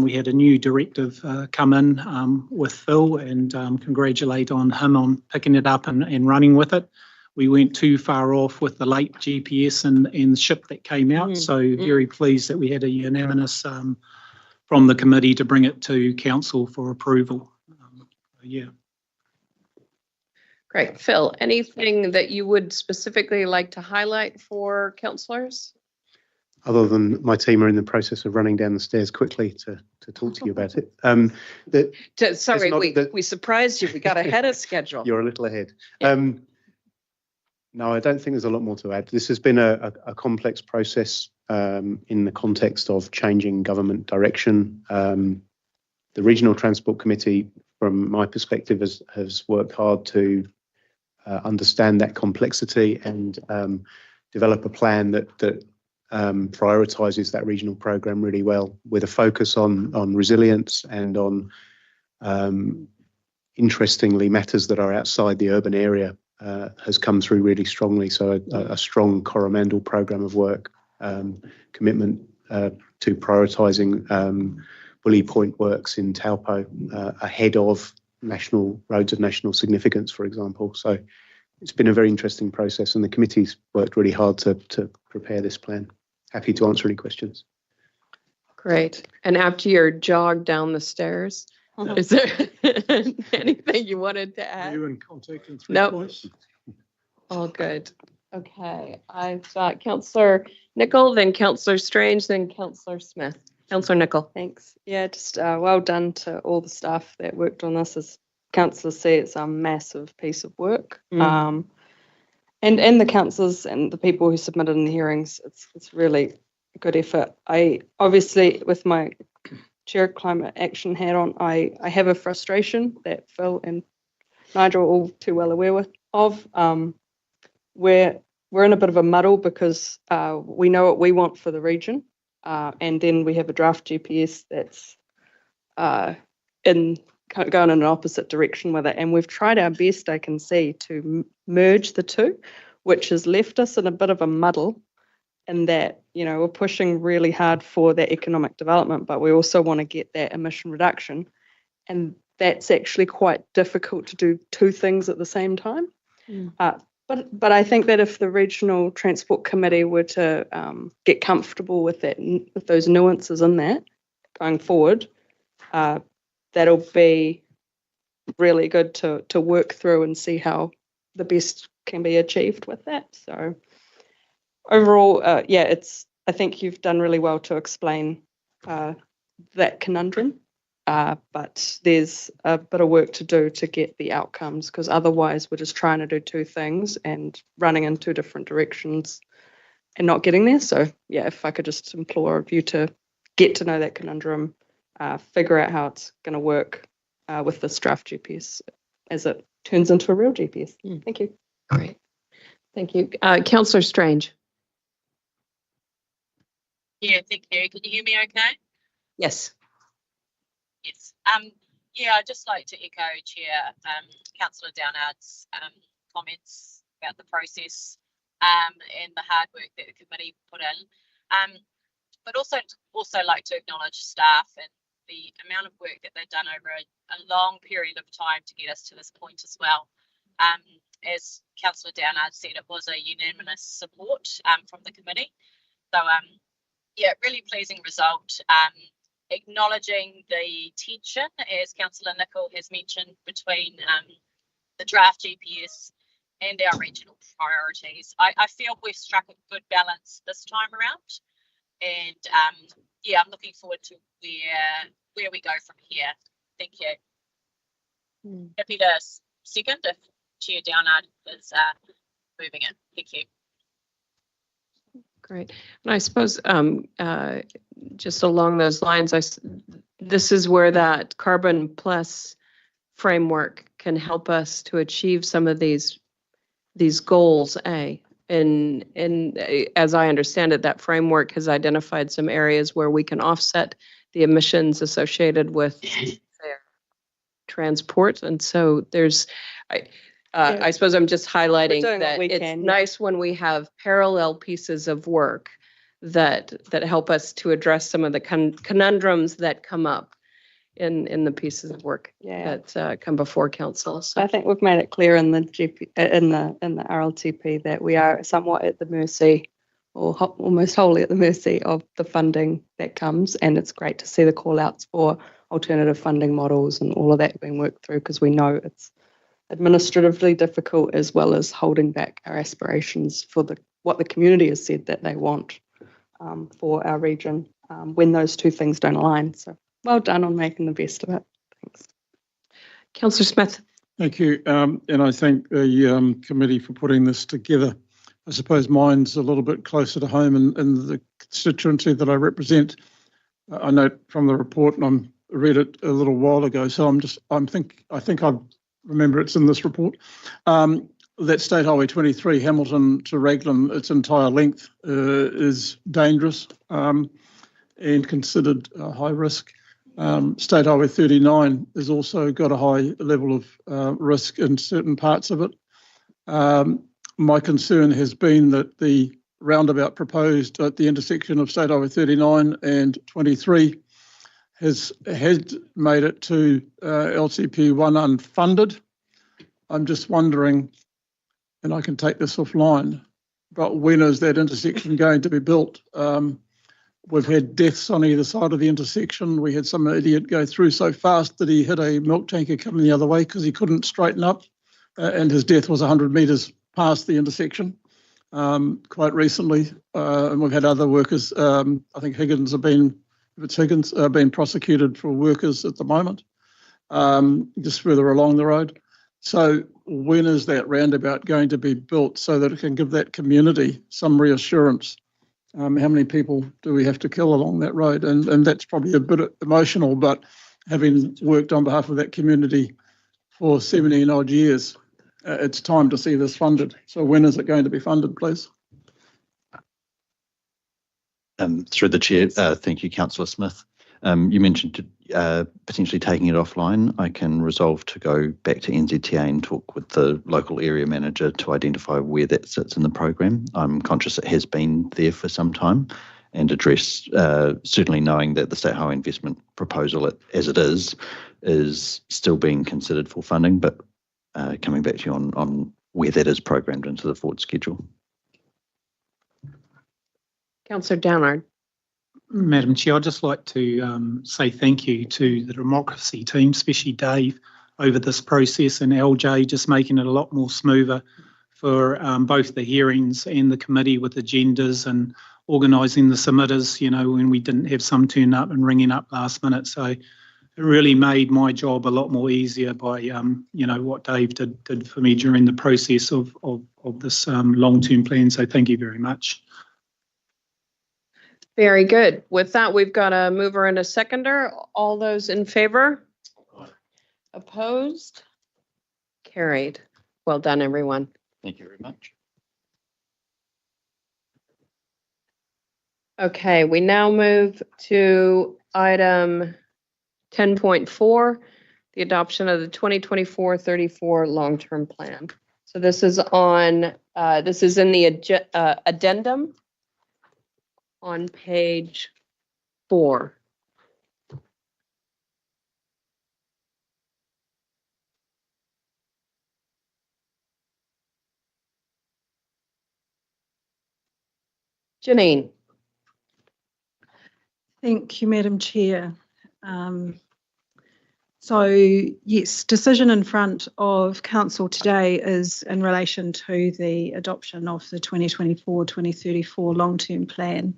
We had a new directive come in with Phil and congratulate on him on picking it up and running with it. We weren't too far off with the late GPS and the ship that came out, so very pleased that we had a unanimous from the committee to bring it to council for approval. Yeah.
Great. Phil, anything that you would specifically like to highlight for councillors?
Other than my team are in the process of running down the stairs quickly to talk to you about it.
Sorry,
not
we surprised you. We got ahead of schedule.
You're a little ahead.
Yeah.
No, I don't think there's a lot more to add. This has been a complex process in the context of changing government direction. The Regional Transport Committee, from my perspective, has worked hard to understand that complexity and develop a plan that prioritises that regional programme really well, with a focus on resilience and on, interestingly, matters that are outside the urban area has come through really strongly. So a strong Coromandel programme of work, commitment to prioritising Bully Point works in Taupo ahead of national roads of national significance, for example. So it's been a very interesting process, and the committee's worked really hard to prepare this plan. Happy to answer any questions.
Great. And after your jog down the stairs, is there anything you wanted to add?
Are you in contact in 3
Nope.
points?
All good. Okay. I've got Councillor Nicol, then Councillor Strange, then Councillor Smith. Councillor Nicol.
Thanks. Yeah, just well done to all the staff that worked on this. As councillors see, it's a massive piece of work. And the councillors and the people who submitted in the hearings, it's really a good effort. I obviously, with my Chair Climate Action hat on, I have a frustration that Phil and Nigel are all too well aware of. We're in a bit of a muddle because we know what we want for the region, and then we have a draft GPS that's going in an opposite direction with it, and we've tried our best, I can see, to merge the two, which has left us in a bit of a muddle, in that, you know, we're pushing really hard for that economic development, but we also want to get that emission reduction, and that's actually quite difficult to do two things at the same time. But I think that if the Regional Transport Committee were to get comfortable with that, with those nuances in that going forward, that'll be really good to work through and see how the best can be achieved with that. So overall, I think you've done really well to explain that conundrum, but there's a bit of work to do to get the outcomes, because otherwise we're just trying to do two things and running in two different directions and not getting there. So yeah, if I could just implore of you to get to know that conundrum, figure out how it's going to work with this draft GPS as it turns into a real GPS. Thank you.
Great. Thank you. Councillor Strange.
Yeah, thank you. Can you hear me okay?
Yes.
Yes. I'd just like to echo Chair Councillor Downard's comments about the process and the hard work that the committee put in. But also like to acknowledge staff and the amount of work that they've done over a long period of time to get us to this point as well. As Councillor Downard said, it was a unanimous support from the committee. So really pleasing result. Acknowledging the tension, as Councillor Nicol has mentioned, between the draft GPS and our regional priorities. I feel we've struck a good balance this time around, and I'm looking forward to where we go from here. Thank you. Happy to second if Chair Downard is moving it. Thank you.
Great. And I suppose just along those lines, this is where that Carbon Plus framework can help us to achieve some of these goals, And as I understand it, that framework has identified some areas where we can offset the emissions associated with transport. And so there's, I suppose I'm just highlighting that it's nice when we have parallel pieces of work that help us to address some of the conundrums that come up in the pieces of work that come before council. So
I think we've made it clear in the in the RLTP that we are somewhat at the mercy, or almost wholly at the mercy, of the funding that comes, and it's great to see the call outs for alternative funding models and all of that being worked through, because we know it's administratively difficult, as well as holding back our aspirations for what the community has said that they want for our region when those two things don't align. So well done on making the best of it. Thanks.
Councillor Smith.
Thank you. And I thank the committee for putting this together. I suppose mine's a little bit closer to home in the constituency that I represent. I note from the report, and I read it a little while ago, so I think I remember it's in this report, that State Highway 23, Hamilton to Raglan, its entire length is dangerous and considered high risk. State Highway 39 has also got a high level of risk in certain parts of it. My concern has been that the roundabout proposed at the intersection of State Highway 39 and 23 has made it to LCP 1 unfunded. I'm just wondering, and I can take this offline, but when is that intersection going to be built? We've had deaths on either side of the intersection. We had some idiot go through so fast that he hit a milk tanker coming the other way because he couldn't straighten up, and his death was 100 metres past the intersection quite recently. And we've had other workers, I think Higgins been prosecuted for workers at the moment, just further along the road. So when is that roundabout going to be built so that it can give that community some reassurance? How many people do we have to kill along that road? And that's probably a bit emotional, but having worked on behalf of that community for 17 odd years, it's time to see this funded. So when is it going to be funded, please?
Through the chair, thank you, Councillor Smith. You mentioned potentially taking it offline. I can resolve to go back to NZTA and talk with the local area manager to identify where that sits in the program. I'm conscious it has been there for some time, and address, certainly knowing that the State Highway Investment proposal as it is still being considered for funding, but coming back to you on where that is programmed into the forward schedule.
Councillor Downard.
Madam Chair, I'd just like to say thank you to the democracy team, especially Dave, over this process, and LJ just making it a lot more smoother for both the hearings and the committee with agendas and organising the submitters, when we didn't have some turn up and ringing up last minute. So it really made my job a lot more easier by, what Dave did for me during the process of this long-term plan. So thank you very much.
Very good. With that, we've got a mover and a seconder. All those in favour? Opposed? Carried. Well done, everyone.
Thank you very much.
Okay, we now move to item 10.4, the adoption of the 2024-34 long-term plan. So this is on, this is in the addendum on page 4. Janine.
Thank you, Madam Chair. So yes, decision in front of Council today is in relation to the adoption of the 2024-2034 long-term plan.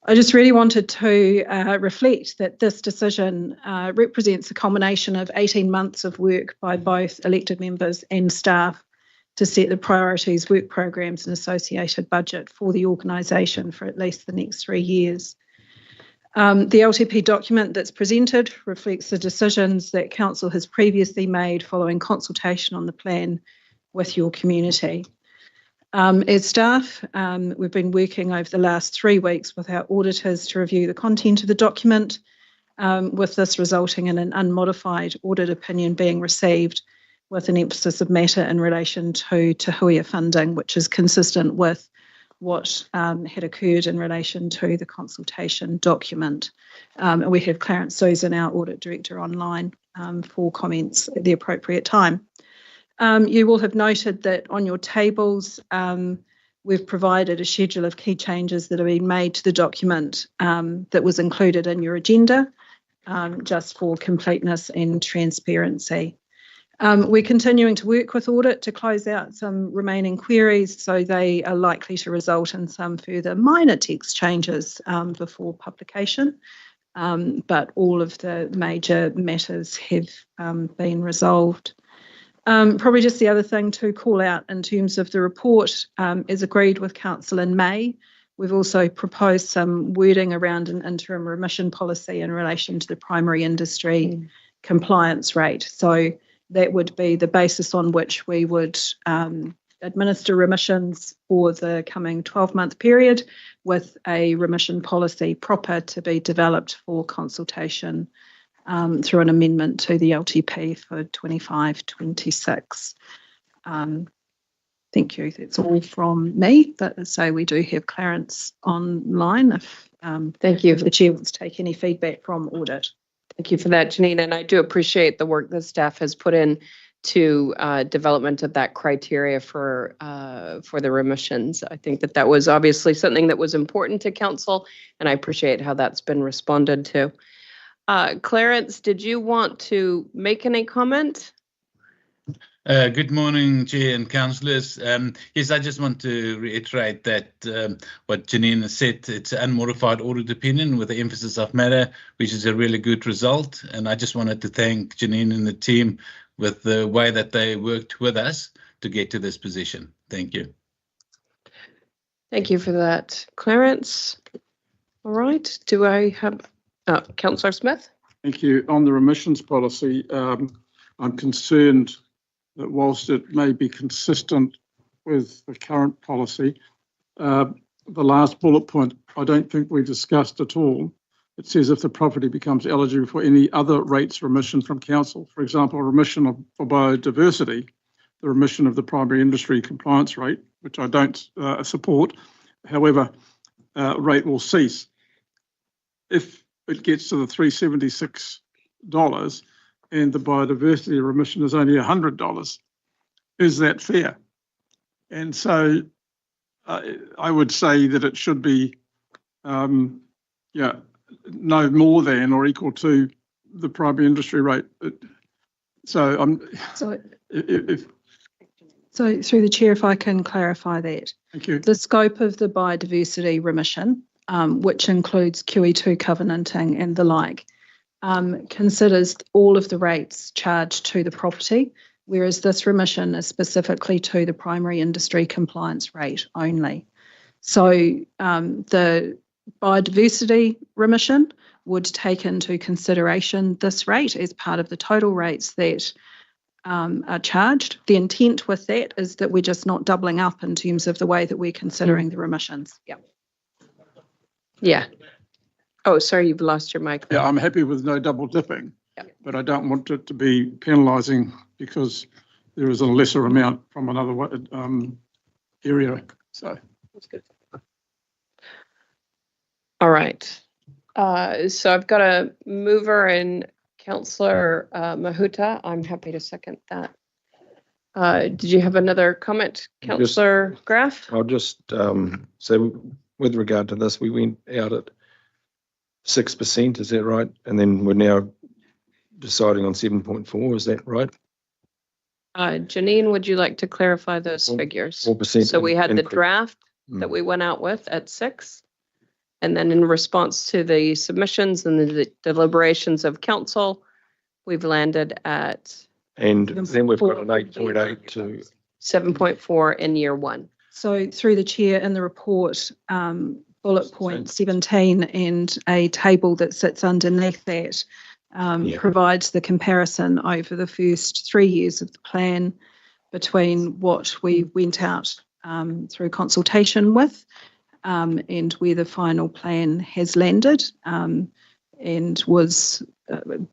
I just really wanted to reflect that this decision represents a culmination of 18 months of work by both elected members and staff to set the priorities, work programs and associated budget for the organisation for at least the next 3 years. The LTP document that's presented reflects the decisions that Council has previously made following consultation on the plan with your community. As staff, we've been working over the last 3 weeks with our auditors to review the content of the document, with this resulting in an unmodified audit opinion being received with an emphasis of matter in relation to Te Huia funding, which is consistent with what had occurred in relation to the consultation document. And we have Clarence Susan, our Audit Director, online for comments at the appropriate time. You will have noted that on your tables, we've provided a schedule of key changes that have been made to the document that was included in your agenda, just for completeness and transparency. We're continuing to work with audit to close out some remaining queries, so they are likely to result in some further minor text changes before publication. But all of the major matters have been resolved. Probably just the other thing to call out in terms of the report is agreed with Council in May. We've also proposed some wording around an interim remission policy in relation to the primary industry compliance rate. So that would be the basis on which we would administer remissions for the coming 12-month period, with a remission policy proper to be developed for consultation through an amendment to the LTP for 25-26. Thank you. That's all from me. But so we do have Clarence online if
Thank you.
if the chair wants to take any feedback from audit.
Thank you for that, Janine. And I do appreciate the work that staff has put in to development of that criteria for the remissions. I think that was obviously something that was important to council, and I appreciate how that's been responded to. Clarence, did you want to make any comment?
Good morning, Chair and Councillors. Yes, I just want to reiterate that what Janine has said, it's an unmodified audit opinion with the emphasis of matter, which is a really good result. And I just wanted to thank Janine and the team with the way that they worked with us to get to this position. Thank you.
Thank you for that, Clarence. All right, do I have Councillor Smith?
Thank you. On the remissions policy, I'm concerned that whilst it may be consistent with the current policy, the last bullet point, I don't think we discussed at all. It says if the property becomes eligible for any other rates remission from council, for example, remission for biodiversity, the remission of the primary industry compliance rate, which I don't support, however, rate will cease. If it gets to the $376 and the biodiversity remission is only $100, is that fair? And so I would say that it should be no more than or equal to the primary industry rate. So
through the chair, if I can clarify that.
Thank you.
The scope of the biodiversity remission, which includes QE2 covenanting and the like, considers all of the rates charged to the property, whereas this remission is specifically to the primary industry compliance rate only. So the biodiversity remission would take into consideration this rate as part of the total rates that are charged. The intent with that is that we're just not doubling up in terms of the way that we're considering the remissions. Yeah.
Yeah. Oh, sorry, you've lost your mic.
Yeah, I'm happy with no double dipping, but I don't want it to be penalising because there is a lesser amount from another area. So
that's good. All right. So I've got a mover and Councillor Mahuta. I'm happy to second that. Did you have another comment, Councillor Graf?
I'll just say with regard to this, we went out at 6%, is that right? And then we're now deciding on 7.4, is that right?
Janine, would you like to clarify those figures?
4%.
So we had the draft that we went out with at 6. And then in response to the submissions and the deliberations of council, we've landed at.
And then we've got an 8.8 to
7.4 in year 1.
So through the chair in the report, bullet point 17 and a table that sits underneath that provides the comparison over the first 3 years of the plan between what we went out through consultation with and where the final plan has landed, and was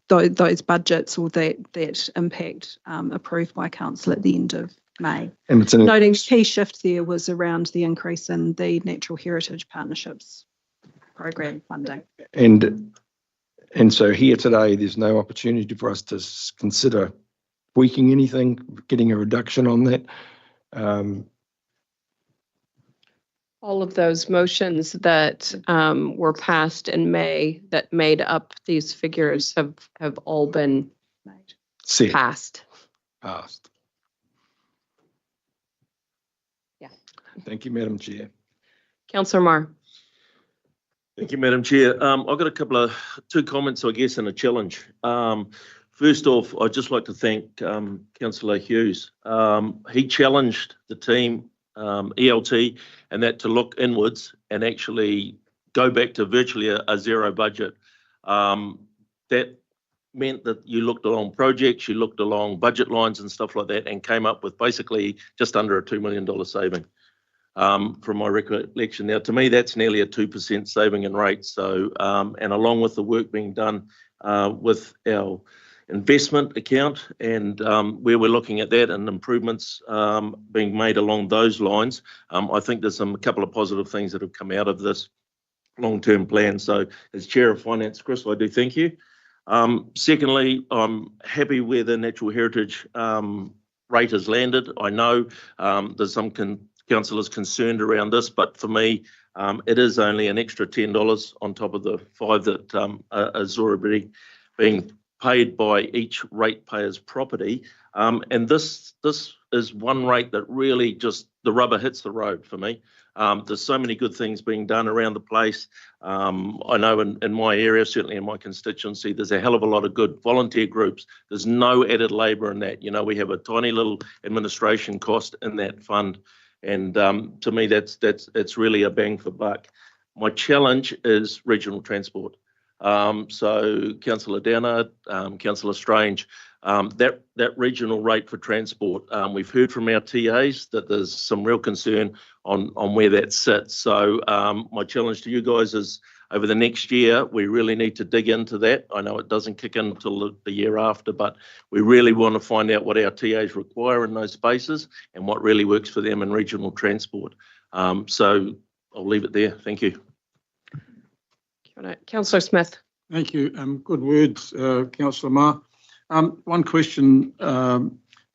those budgets or that impact approved by council at the end of May.
And it's
noting key shift there was around the increase in the Natural Heritage Partnerships program funding.
And so here today, there's no opportunity for us to consider tweaking anything, getting a reduction on that.
All of those motions that were passed in May that made up these figures have all been passed.
Passed.
Yeah.
Thank you, Madam Chair.
Councillor Marr.
Thank you, Madam Chair. I've got two comments, I guess, and a challenge. First off, I'd just like to thank Councillor Hughes. He challenged the team, ELT, and that to look inwards and actually go back to virtually a zero budget. That meant that you looked along projects, you looked along budget lines and stuff like that, and came up with basically just under a $2 million saving. From my recollection. Now, to me, that's nearly a 2% saving in rate. So, and along with the work being done with our investment account and where we're looking at that and improvements being made along those lines, I think there's a couple of positive things that have come out of this long-term plan. So, as Chair of Finance, Chris, I do thank you. Secondly, I'm happy where the natural heritage rate has landed. I know there's some councillors concerned around this, but for me, it is only an extra $10 on top of the $5 that is already being paid by each ratepayer's property. And this is one rate that really just, the rubber hits the road for me. There's so many good things being done around the place. I know in my area, certainly in my constituency, there's a hell of a lot of good volunteer groups. There's no added labour in that. You know, we have a tiny little administration cost in that fund. And to me, it's really a bang for buck. My challenge is regional transport. So Councillor Downard, Councillor Strange, that regional rate for transport, we've heard from our TAs that there's some real concern on where that sits. So my challenge to you guys is over the next year, we really need to dig into that. I know it doesn't kick in until the year after, but we really want to find out what our TAs require in those spaces and what really works for them in regional transport. So I'll leave it there. Thank you.
Councillor Smith.
Thank you. Good words, Councillor Marr. One question.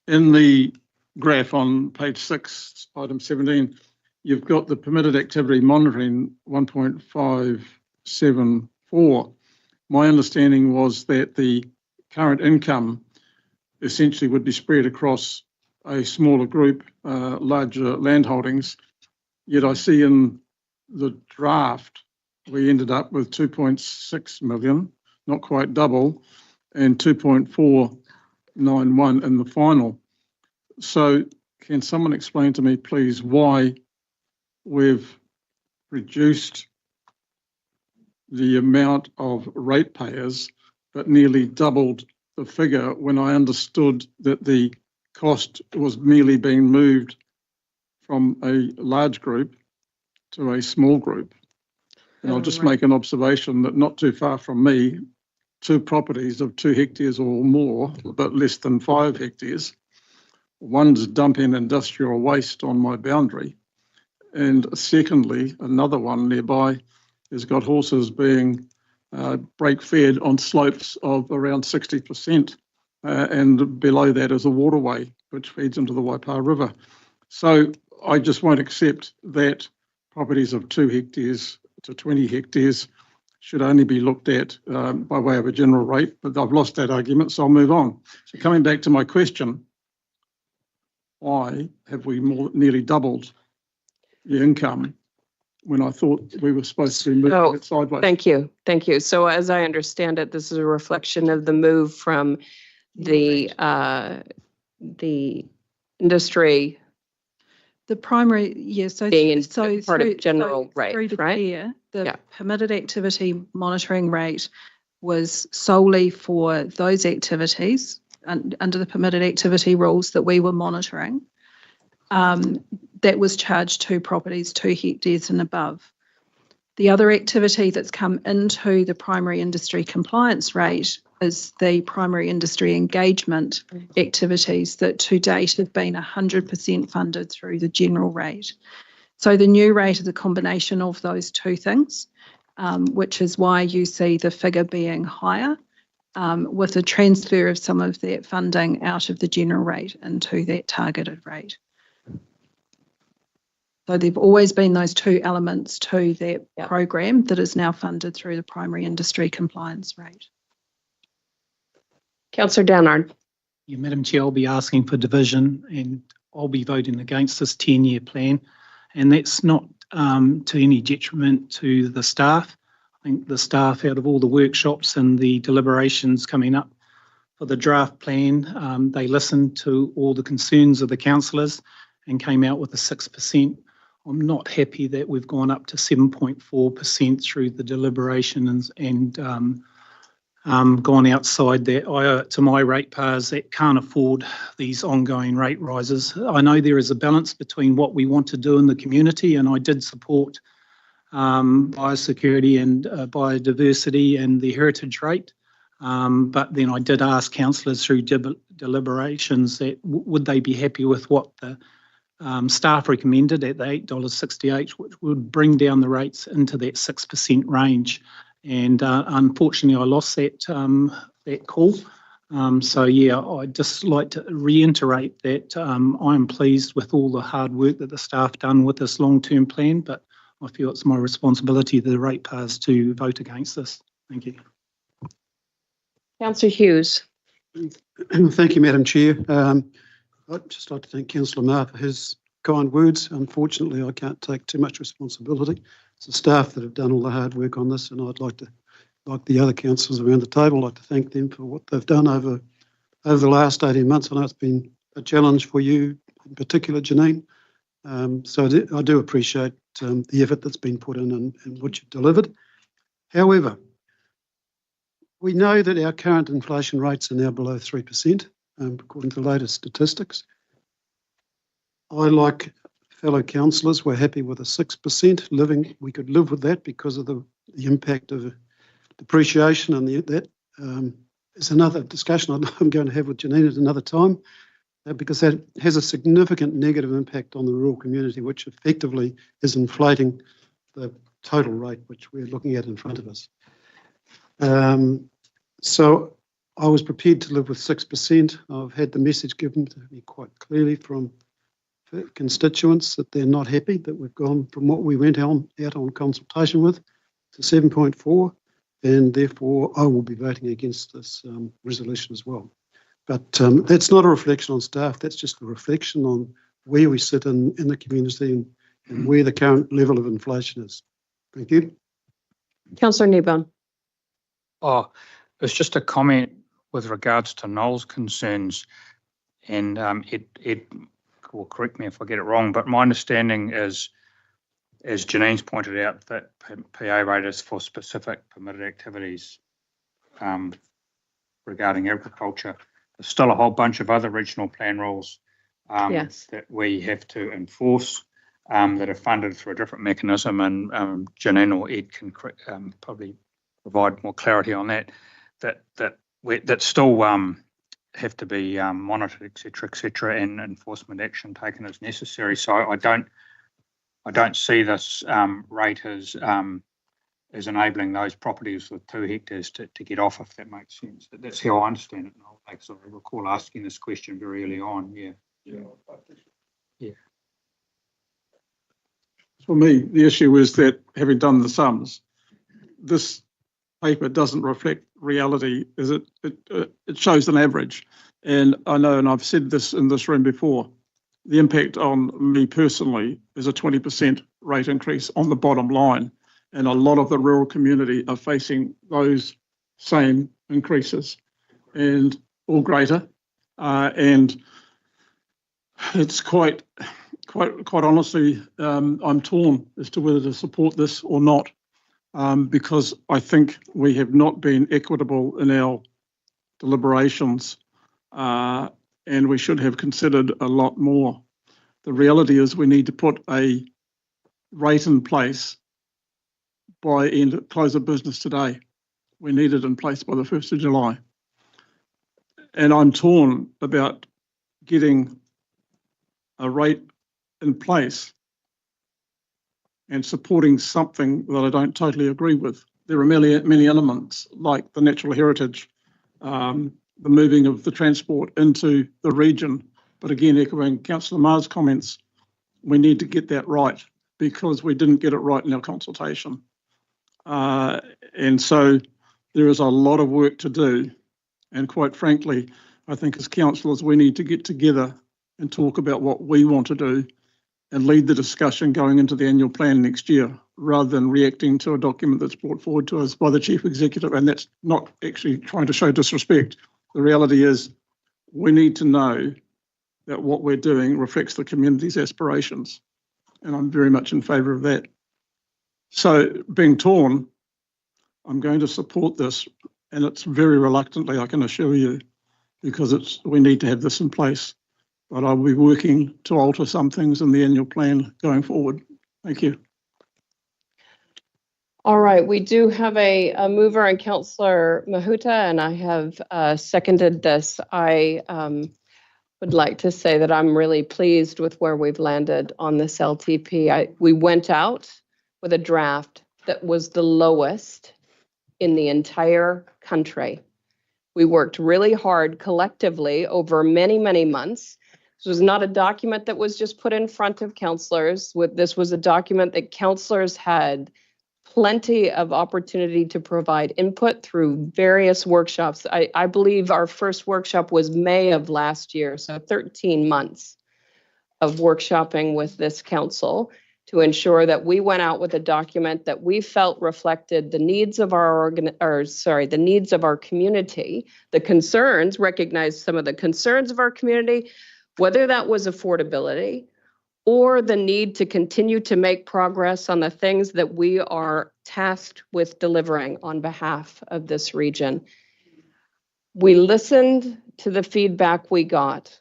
In the graph on page 6, item 17, you've got the permitted activity monitoring 1.574. My understanding was that the current income essentially would be spread across a smaller group, larger landholdings. Yet I see in the draft we ended up with 2.6 million, not quite double, and 2.491 in the final. So can someone explain to me, please, why we've reduced the amount of ratepayers but nearly doubled the figure when I understood that the cost was merely being moved from a large group to a small group? And I'll just make an observation that not too far from me, 2 properties of 2 hectares or more, but less than 5 hectares, one's dumping industrial waste on my boundary. And secondly, another one nearby has got horses being break fed on slopes of around 60%. And below that is a waterway which feeds into the Waipa River. So I just won't accept that properties of 2 hectares to 20 hectares should only be looked at by way of a general rate, but I've lost that argument, so I'll move on. So coming back to my question, why have we nearly doubled the income when I thought we were supposed to be moving it sideways?
Thank you. Thank you. So as I understand it, this is a reflection of the move from the industry.
The primary, yes, so
being part of general rate,
through the
right?
chair, the permitted activity monitoring rate was solely for those activities under the permitted activity rules that we were monitoring. That was charged to properties 2 hectares and above. The other activity that's come into the primary industry compliance rate is the primary industry engagement activities that to date have been 100% funded through the general rate. So the new rate is a combination of those 2 things, which is why you see the figure being higher, with a transfer of some of that funding out of the general rate into that targeted rate. So there've always been those 2 elements to that program that is now funded through the primary industry compliance rate.
Councillor Downard.
Yeah, Madam Chair, I'll be asking for division and I'll be voting against this 10-year plan. And that's not to any detriment to the staff. I think the staff, out of all the workshops and the deliberations coming up for the draft plan, they listened to all the concerns of the councillors and came out with a 6%. I'm not happy that we've gone up to 7.4% through the deliberations and gone outside that. I owe it to my ratepayers that can't afford these ongoing rate rises. I know there is a balance between what we want to do in the community, and I did support biosecurity and biodiversity and the heritage rate. But then I did ask councillors through deliberations that would they be happy with what the staff recommended at the $8.68, which would bring down the rates into that 6% range. And unfortunately, I lost that call. So yeah, I'd just like to reiterate that I'm pleased with all the hard work that the staff done with this long-term plan, but I feel it's my responsibility to the ratepayers to vote against this. Thank you.
Councillor Hughes.
Thank you, Madam Chair. I'd just like to thank Councillor Marr for his kind words. Unfortunately, I can't take too much responsibility. It's the staff that have done all the hard work on this, and I'd like to, like the other councillors around the table, like to thank them for what they've done over the last 18 months. I know it's been a challenge for you, in particular, Janine. So I do appreciate the effort that's been put in and what you've delivered. However, we know that our current inflation rates are now below 3%, according to the latest statistics. I, like fellow councillors, were happy with a 6% we could live with that because of the impact of depreciation, and that is another discussion I'm going to have with Janine at another time, because that has a significant negative impact on the rural community, which effectively is inflating the total rate which we're looking at in front of us. So I was prepared to live with 6%. I've had the message given to me quite clearly from constituents that they're not happy that we've gone from what we went out on consultation with to 7.4, and therefore I will be voting against this resolution as well. But that's not a reflection on staff, that's just a reflection on where we sit in the community and where the current level of inflation is. Thank you.
Councillor Kneebone.
Oh, it's just a comment with regards to Noel's concerns, and it will correct me if I get it wrong, but my understanding is, as Janine's pointed out, that PA rate is for specific permitted activities regarding agriculture. There's still a whole bunch of other regional plan rules
Yes.
that we have to enforce that are funded through a different mechanism, and Janine or Ed can probably provide more clarity on that. That still have to be monitored, et cetera, and enforcement action taken as necessary. So I don't see this rate as enabling those properties with 2 hectares to get off, if that makes sense. That's how I understand it. Because I recall asking this question very early on. Yeah.
For me, the issue is that, having done the sums, this paper doesn't reflect reality. It shows an average. And I know, and I've said this in this room before, the impact on me personally is a 20% rate increase on the bottom line. And a lot of the rural community are facing those same increases and or greater. And it's quite honestly, I'm torn as to whether to support this or not, because I think we have not been equitable in our deliberations, and we should have considered a lot more. The reality is we need to put a rate in place by close of business today. We need it in place by the 1st of July. And I'm torn about getting a rate in place and supporting something that I don't totally agree with. There are many elements, like the natural heritage, the moving of the transport into the region. But again, echoing Councillor Marr's comments, we need to get that right because we didn't get it right in our consultation. And so there is a lot of work to do. And quite frankly, I think as councillors, we need to get together and talk about what we want to do and lead the discussion going into the annual plan next year, rather than reacting to a document that's brought forward to us by the Chief Executive. And that's not actually trying to show disrespect. The reality is we need to know that what we're doing reflects the community's aspirations. And I'm very much in favour of that. So being torn, I'm going to support this, and it's very reluctantly, I can assure you, because we need to have this in place. But I'll be working to alter some things in the annual plan going forward. Thank you.
All right, we do have a mover and Councillor Mahuta, and I have seconded this. I would like to say that I'm really pleased with where we've landed on this LTP. We went out with a draft that was the lowest in the entire country. We worked really hard collectively over many, many months. This was not a document that was just put in front of councillors. This was a document that councillors had plenty of opportunity to provide input through various workshops. I believe our first workshop was May of last year, so 13 months of workshopping with this council to ensure that we went out with a document that we felt reflected the needs of the needs of our community, the concerns, recognized some of the concerns of our community, whether that was affordability or the need to continue to make progress on the things that we are tasked with delivering on behalf of this region. We listened to the feedback we got.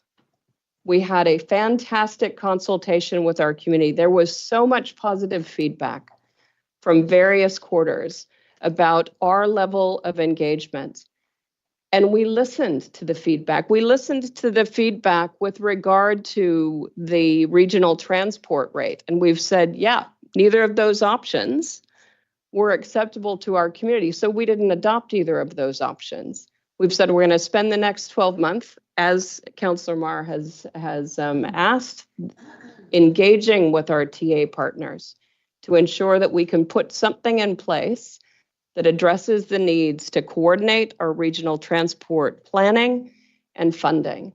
We had a fantastic consultation with our community. There was so much positive feedback from various quarters about our level of engagement. And we listened to the feedback. We listened to the feedback with regard to the regional transport rate. And we've said, yeah, neither of those options were acceptable to our community. So we didn't adopt either of those options. We've said we're going to spend the next 12 months, as Councillor Marr has asked, engaging with our TA partners to ensure that we can put something in place that addresses the needs to coordinate our regional transport planning and funding.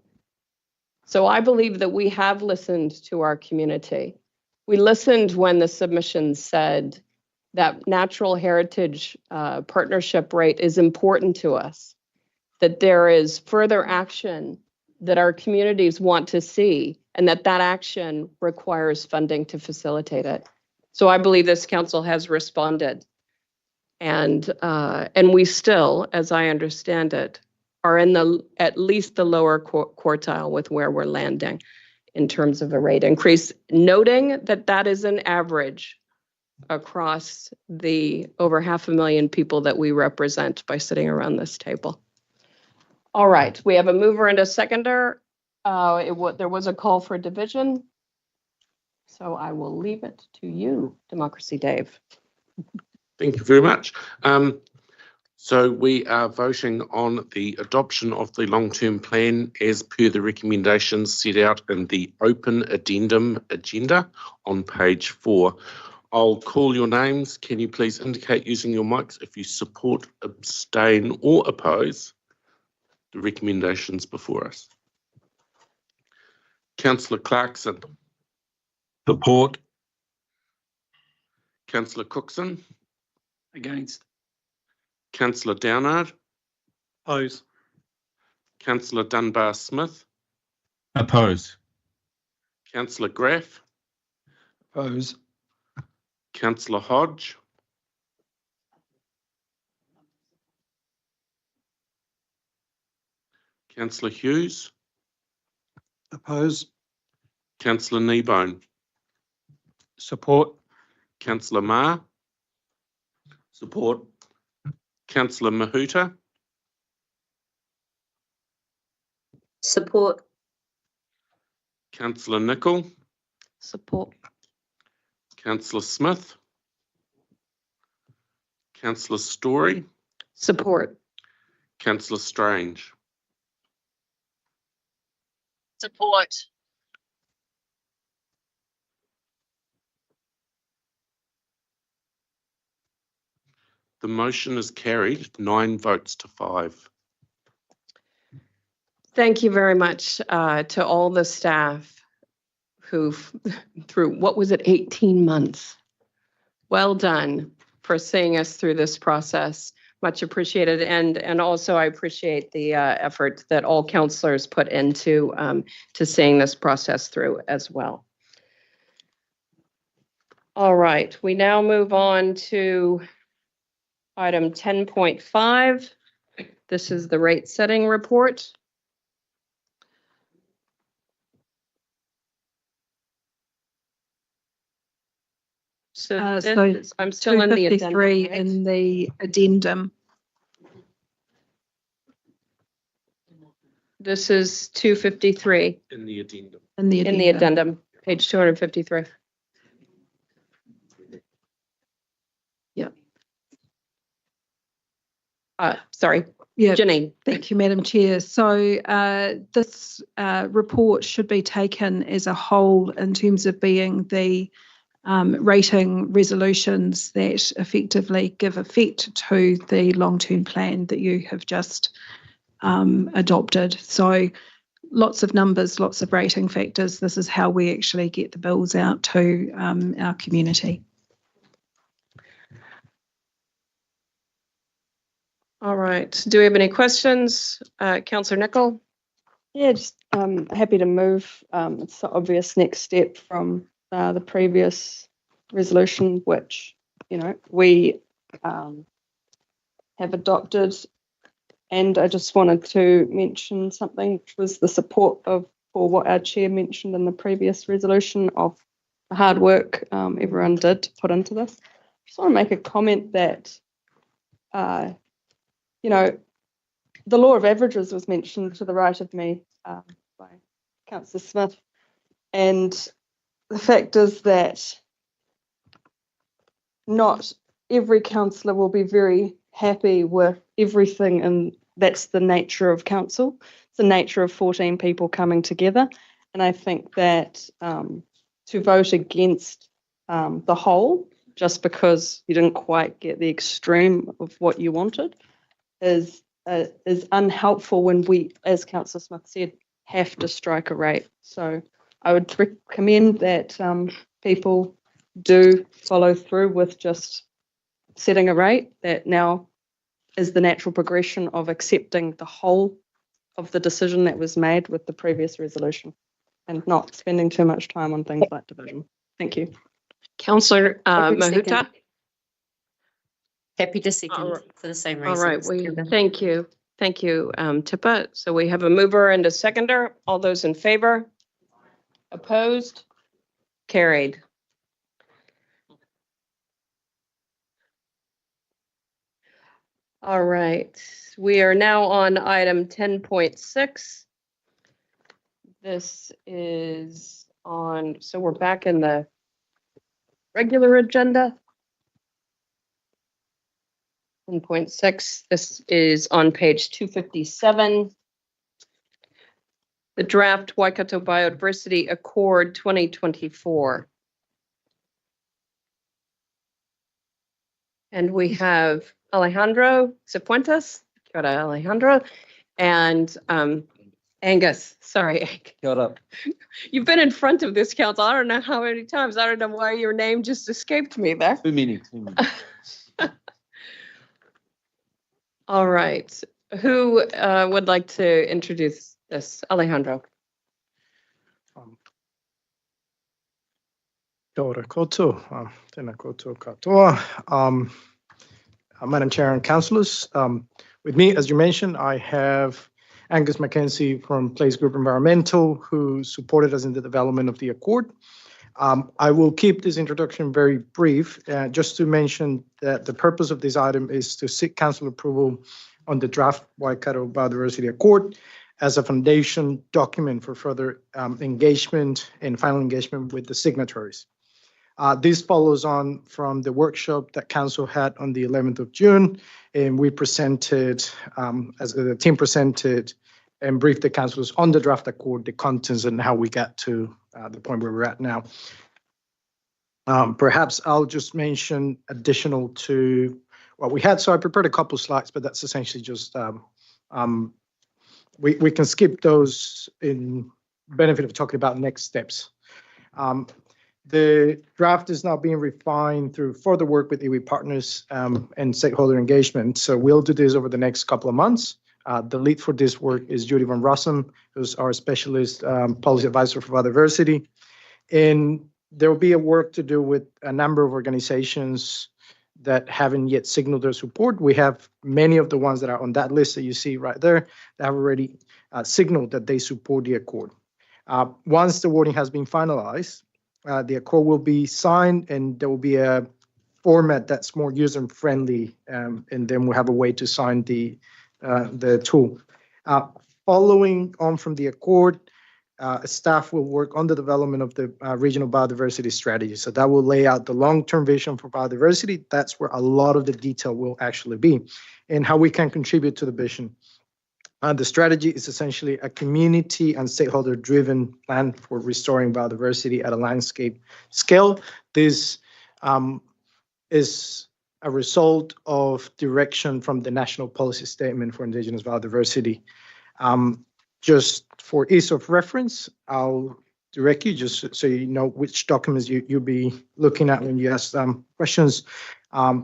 So I believe that we have listened to our community. We listened when the submission said that natural heritage partnership rate is important to us, that there is further action that our communities want to see, and that action requires funding to facilitate it. So I believe this council has responded. And we still, as I understand it, are in at least the lower quartile with where we're landing in terms of a rate increase, noting that is an average across the over 500,000 people that we represent by sitting around this table. All right, we have a mover and a seconder. There was a call for division, so I will leave it to you, Democracy Dave.
Thank you very much. So we are voting on the adoption of the long-term plan as per the recommendations set out in the open addendum agenda on page 4. I'll call your names. Can you please indicate using your mics if you support, abstain or oppose the recommendations before us? Councillor Clarkson.
Support.
Councillor Cookson.
Against.
Councillor Downard.
Oppose.
Councillor Dunbar-Smith.
Oppose.
Councillor Graff.
Oppose.
Councillor Hodge. Councillor Hughes.
Oppose.
Councillor Kneebone.
Support.
Councillor Marr.
Support.
Councillor Mahuta.
Support.
Councillor Nicol.
Support.
Councillor Smith. Councillor Story.
Support.
Councillor Strange.
Support.
The motion is carried 9 votes to 5.
Thank you very much to all the staff who've, through, what was it, 18 months? Well done for seeing us through this process. Much appreciated. And also I appreciate the effort that all councillors put into to seeing this process through as well. All right, we now move on to item 10.5. This is the rate setting report. So, I'm still in the addendum,
253
right?
in the addendum.
This is 253
In the addendum.
In the
in the addendum, page 253.
Yeah.
Sorry,
Yeah.
Janine.
Thank you, Madam Chair. So this report should be taken as a whole in terms of being the rating resolutions that effectively give effect to the long-term plan that you have just adopted. So lots of numbers, lots of rating factors. This is how we actually get the bills out to our community.
All right. Do we have any questions? Councillor Nicol?
Yeah, just happy to move. It's the obvious next step from the previous resolution, which, you know, we have adopted. And I just wanted to mention something, which was the support for what our chair mentioned in the previous resolution of the hard work everyone did to put into this. I just want to make a comment that, you know, the law of averages was mentioned to the right of me by Councillor Smith. And the fact is that not every councillor will be very happy with everything, and that's the nature of council. It's the nature of 14 people coming together. And I think that to vote against the whole, just because you didn't quite get the extreme of what you wanted, is unhelpful when we, as Councillor Smith said, have to strike a rate. So I would recommend that people do follow through with just setting a rate that now is the natural progression of accepting the whole of the decision that was made with the previous resolution and not spending too much time on things like division. Thank you.
Councillor
Happy to
Mahuta?
second. Happy to second
All right.
for the same
All
reasons.
right, thank you. Thank you, Tippa. So we have a mover and a seconder. All those in favor? Opposed? Carried. All right, we are now on item 10.6. This is on, so we're back in the regular agenda. 10.6, this is on page 257. The draft Waikato Biodiversity Accord 2024. And we have Alejandro Cifuentes, kia ora, Alejandro, and Angus, sorry.
Kia ora.
You've been in front of this council, I don't know how many times, I don't know why your name just escaped me there.
Too many.
All right, who would like to introduce this? Alejandro.
Kia ora koutou, tēnā koutou katoa. Madam Chair and councillors, with me, as you mentioned, I have Angus Mackenzie from Place Group Environmental, who supported us in the development of the Accord. I will keep this introduction very brief, just to mention that the purpose of this item is to seek council approval on the draft Waikato Biodiversity Accord as a foundation document for further engagement and final engagement with the signatories. This follows on from the workshop that council had on the 11th of June, and we presented, as the team presented and briefed the councillors on the draft accord, the contents and how we got to the point where we're at now. Perhaps I'll just mention additional to what we had. So I prepared a couple of slides, but that's essentially just we can skip those in benefit of talking about next steps. The draft is now being refined through further work with iwi partners and stakeholder engagement. So we'll do this over the next couple of months. The lead for this work is Judy van Rossum, who's our specialist policy advisor for biodiversity. And there will be a work to do with a number of organizations that haven't yet signaled their support. We have many of the ones that are on that list that you see right there that have already signaled that they support the accord. Once the wording has been finalized, the accord will be signed and there will be a format that's more user-friendly, and then we'll have a way to sign the tool. Following on from the accord, staff will work on the development of the regional biodiversity strategy. So that will lay out the long-term vision for biodiversity. That's where a lot of the detail will actually be and how we can contribute to the vision. The strategy is essentially a community and stakeholder-driven plan for restoring biodiversity at a landscape scale. This is a result of direction from the National Policy Statement for Indigenous Biodiversity. Just for ease of reference, I'll direct you just so you know which documents you'll be looking at when you ask questions.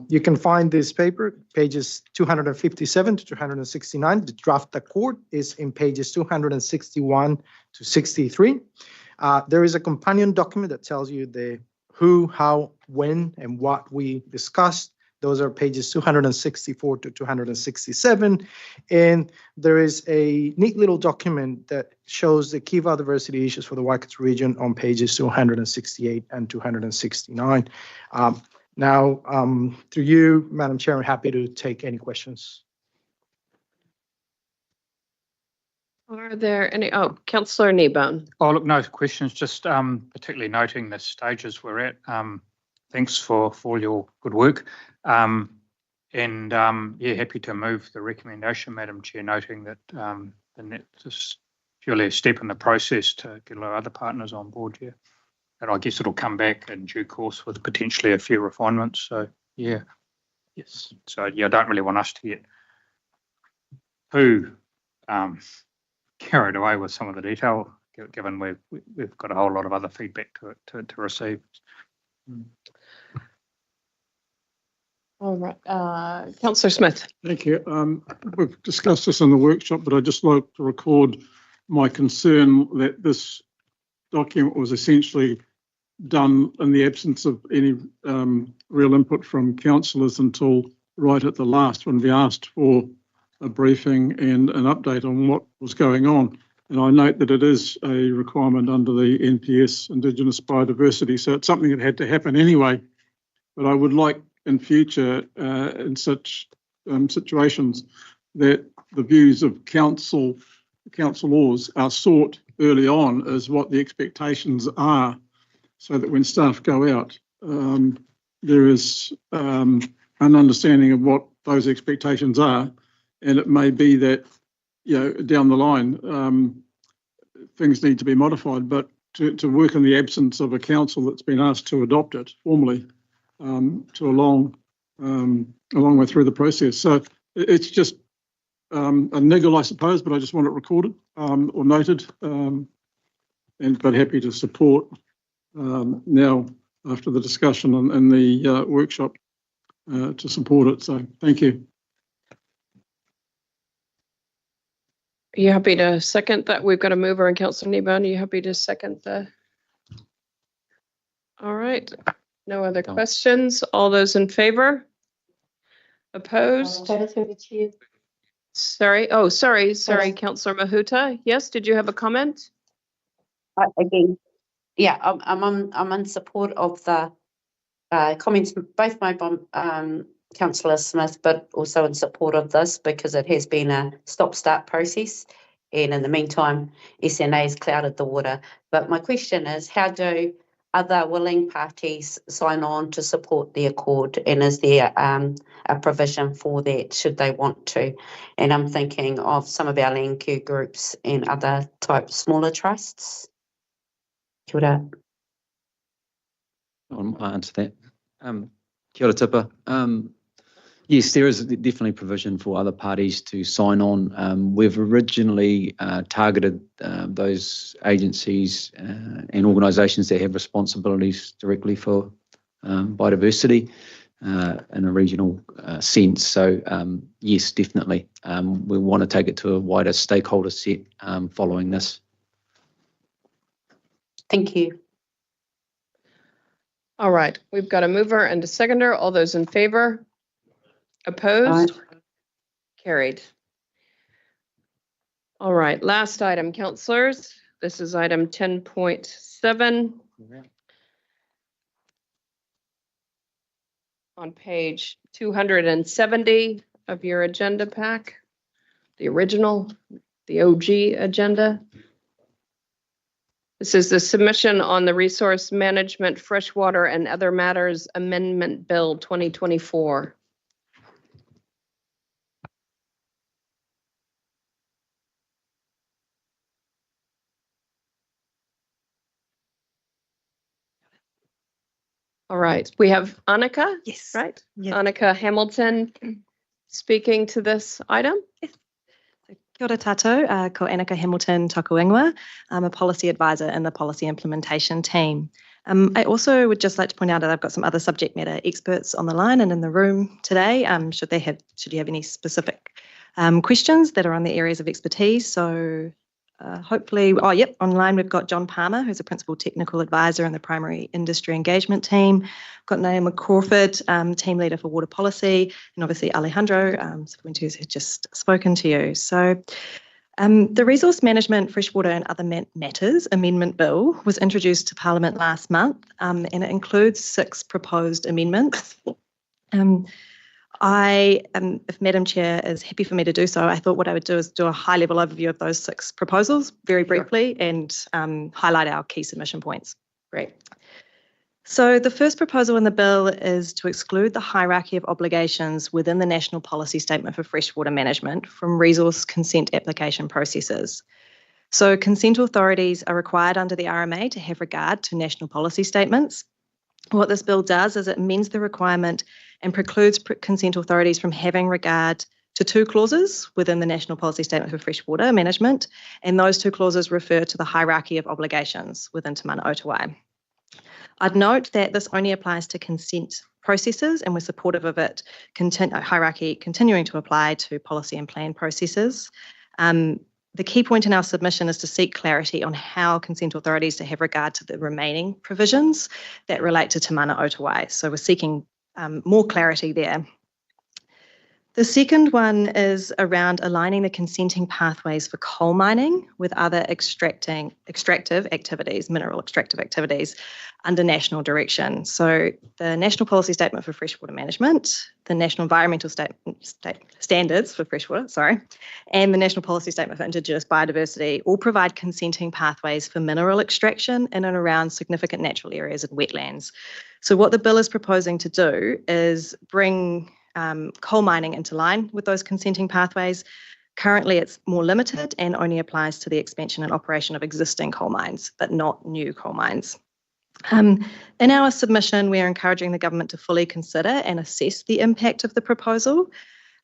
You can find this paper, pages 257 to 269. The draft accord is in pages 261 to 63. There is a companion document that tells you the who, how, when, and what we discussed. Those are pages 264 to 267. And there is a neat little document that shows the key biodiversity issues for the Waikato region on pages 268 and 269. Now, through you, Madam Chair, I'm happy to take any questions.
Are there any, Councillor Kneebone.
Oh, look, no questions, just particularly noting the stages we're at. Thanks for all your good work. Yeah, happy to move the recommendation, Madam Chair, noting that that's just purely a step in the process to get a lot of other partners on board here. And I guess it'll come back in due course with potentially a few refinements. So, yeah, yes. So, yeah, I don't really want us to get too carried away with some of the detail, given we've got a whole lot of other feedback to receive.
All right, Councillor Smith.
Thank you. We've discussed this in the workshop, but I'd just like to record my concern that this document was essentially done in the absence of any real input from councillors until right at the last when we asked for a briefing and an update on what was going on. And I note that it is a requirement under the NPS, Indigenous Biodiversity, so it's something that had to happen anyway. But I would like in future, in such situations, that the views of councillors are sought early on as what the expectations are, so that when staff go out, there is an understanding of what those expectations are. And it may be that, you know, down the line, things need to be modified, but to work in the absence of a council that's been asked to adopt it formally to a long way through the process. So it's just a niggle, I suppose, but I just want it recorded or noted, but happy to support now after the discussion and the workshop to support it. So thank you.
Are you happy to second that? We've got a mover and Councillor Kneebone. Are you happy to second that? All right. No other questions? All those in favour? Opposed? Sorry. Oh, sorry, Councillor Mahuta. Yes, did you have a comment?
Again, yeah, I'm in support of the comments both made by Councillor Smith, but also in support of this because it has been a stop-start process, and in the meantime, SNA has clouded the water. But my question is, how do other willing parties sign on to support the accord, and is there a provision for that should they want to? And I'm thinking of some of our land care groups and other type smaller trusts. Kia ora.
I'll answer that. Kia ora tipa.
Yes, there is definitely provision for other parties to sign on. We've originally targeted those agencies and organisations that have responsibilities directly for biodiversity in a regional sense. So yes, definitely. We want to take it to a wider stakeholder set following this.
Thank you.
All right, we've got a mover and a seconder. All those in favour? Opposed? Carried. All right, last item, councillors. This is item 10.7. On page 270 of your agenda pack, the original, the OG agenda. This is the submission on the Resource Management, Freshwater and Other Matters Amendment Bill 2024. All right, we have Annika.
Yes.
Right?
Yeah.
Annika Hamilton speaking to this item.
Yes. Kia ora tātou, ko Annika Hamilton toku ingoa. I'm a policy advisor in the policy implementation team. I also would just like to point out that I've got some other subject matter experts on the line and in the room today. Should you have any specific questions that are on the areas of expertise. So hopefully, online we've got John Palmer, who's a principal technical advisor in the primary industry engagement team. We've got Naomi Crawford, team leader for water policy, and obviously Alejandro Cifuentes has just spoken to you. So the Resource Management, Freshwater and Other Matters Amendment Bill was introduced to Parliament last month, and it includes 6 proposed amendments. If Madam Chair is happy for me to do so, I thought what I would do is do a high-level overview of those 6 proposals very briefly and highlight our key submission points.
Great.
So the first proposal in the bill is to exclude the hierarchy of obligations within the National Policy Statement for Freshwater Management from resource consent application processes. So consent authorities are required under the RMA to have regard to national policy statements. What this bill does is it amends the requirement and precludes consent authorities from having regard to 2 clauses within the National Policy Statement for Freshwater Management, and those 2 clauses refer to the hierarchy of obligations within Te Mana Otawai. I'd note that this only applies to consent processes, and we're supportive of it hierarchy continuing to apply to policy and plan processes. The key point in our submission is to seek clarity on how consent authorities to have regard to the remaining provisions that relate to Te Mana Otawai. So we're seeking more clarity there. The second one is around aligning the consenting pathways for coal mining with other extractive activities, mineral extractive activities under national direction. So the National Policy Statement for Freshwater Management, the National Environmental Standards for Freshwater, and the National Policy Statement for Indigenous Biodiversity all provide consenting pathways for mineral extraction in and around significant natural areas and wetlands. So what the bill is proposing to do is bring coal mining into line with those consenting pathways. Currently, it's more limited and only applies to the expansion and operation of existing coal mines, but not new coal mines. In our submission, we are encouraging the government to fully consider and assess the impact of the proposal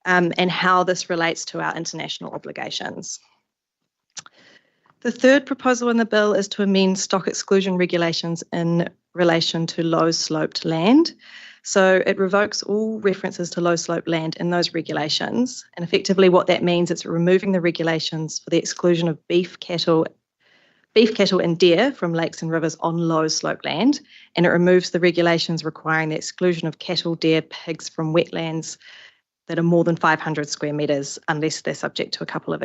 and how this relates to our international obligations. The third proposal in the bill is to amend stock exclusion regulations in relation to low-sloped land. So it revokes all references to low-sloped land in those regulations. And effectively what that means is removing the regulations for the exclusion of beef cattle and deer from lakes and rivers on low-sloped land. And it removes the regulations requiring the exclusion of cattle, deer, pigs from wetlands that are more than 500 square metres, unless they're subject to a couple of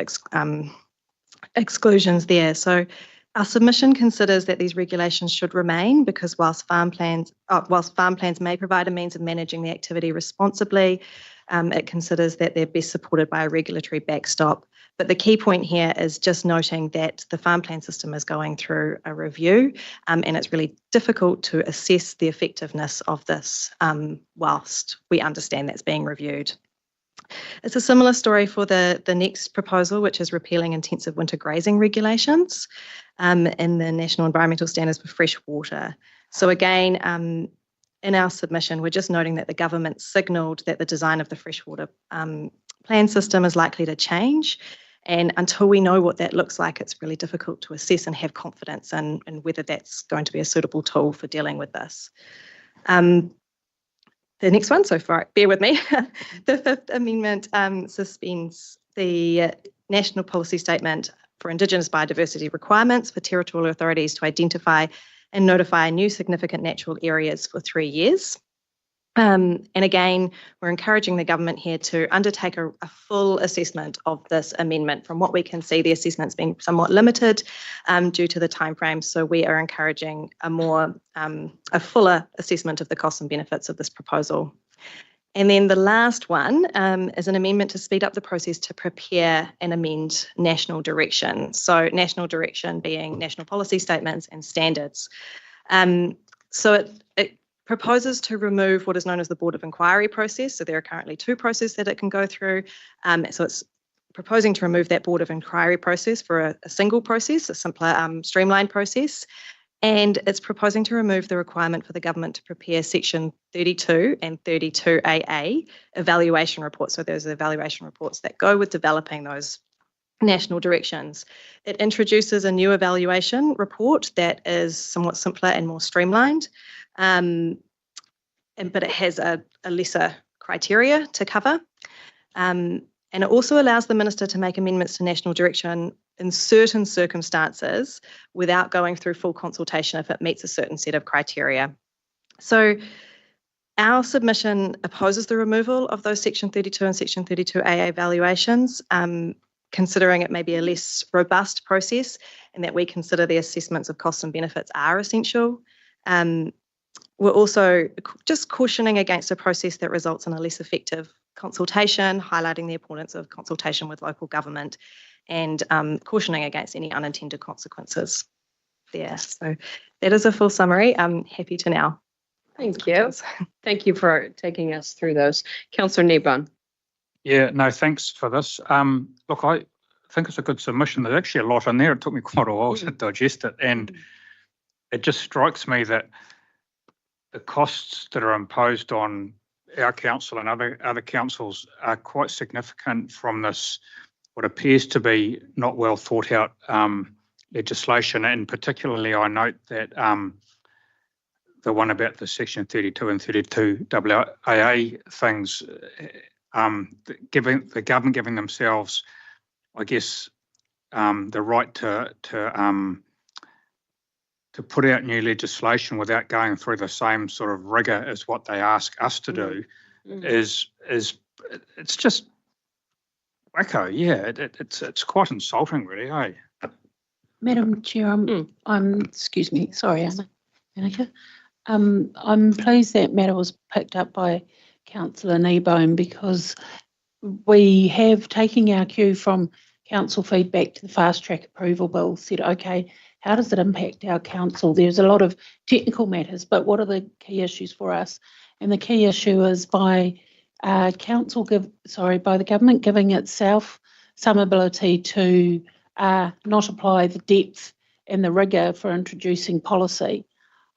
exclusions there. So our submission considers that these regulations should remain because whilst farm plans may provide a means of managing the activity responsibly, it considers that they're best supported by a regulatory backstop. But the key point here is just noting that the farm plan system is going through a review and it's really difficult to assess the effectiveness of this whilst we understand that's being reviewed. It's a similar story for the next proposal, which is repealing intensive winter grazing regulations in the National Environmental Standards for Fresh Water. So again, in our submission, we're just noting that the government signalled that the design of the freshwater plan system is likely to change. And until we know what that looks like, it's really difficult to assess and have confidence in whether that's going to be a suitable tool for dealing with this. The next one, so far, bear with me. The Fifth Amendment suspends the National Policy Statement for Indigenous Biodiversity requirements for territorial authorities to identify and notify new significant natural areas for 3 years. And again, we're encouraging the government here to undertake a full assessment of this amendment. From what we can see, the assessment's been somewhat limited due to the timeframe. So we are encouraging a fuller assessment of the costs and benefits of this proposal. And then the last one is an amendment to speed up the process to prepare and amend national direction. So national direction being national policy statements and standards. So it proposes to remove what is known as the Board of Inquiry process. So there are currently 2 processes that it can go through. So it's proposing to remove that Board of Inquiry process for a single process, a simpler, streamlined process. And it's proposing to remove the requirement for the government to prepare Section 32 and 32AA evaluation reports. So those are evaluation reports that go with developing those national directions. It introduces a new evaluation report that is somewhat simpler and more streamlined. But it has a lesser criteria to cover. And it also allows the minister to make amendments to national direction in certain circumstances without going through full consultation if it meets a certain set of criteria. So our submission opposes the removal of those Section 32 and Section 32AA evaluations, considering it may be a less robust process and that we consider the assessments of costs and benefits are essential. We're also just cautioning against a process that results in a less effective consultation, highlighting the importance of consultation with local government and cautioning against any unintended consequences there. So that is a full summary. I'm happy to now.
Thank you. Thank you for taking us through those. Councillor Kneebone.
Yeah, no, thanks for this. Look, I think it's a good submission. There's actually a lot in there. It took me quite a while to digest it. And it just strikes me that the costs that are imposed on our council and other councils are quite significant from this, what appears to be not well thought out legislation. And particularly, I note that the one about the Section 32 and 32AA things, the government giving themselves, I guess, the right to put out new legislation without going through the same sort of rigour as what they ask us to do is it's just wacko. Yeah, it's quite insulting, really. Hey,
Madam Chair, excuse me, sorry, Annika. I'm pleased that matter was picked up by Councillor Kneebone because we have, taking our cue from council feedback to the fast track approval bill, said, okay, how does it impact our council? There's a lot of technical matters, but what are the key issues for us? And the key issue is by the government giving itself some ability to not apply the depth and the rigour for introducing policy.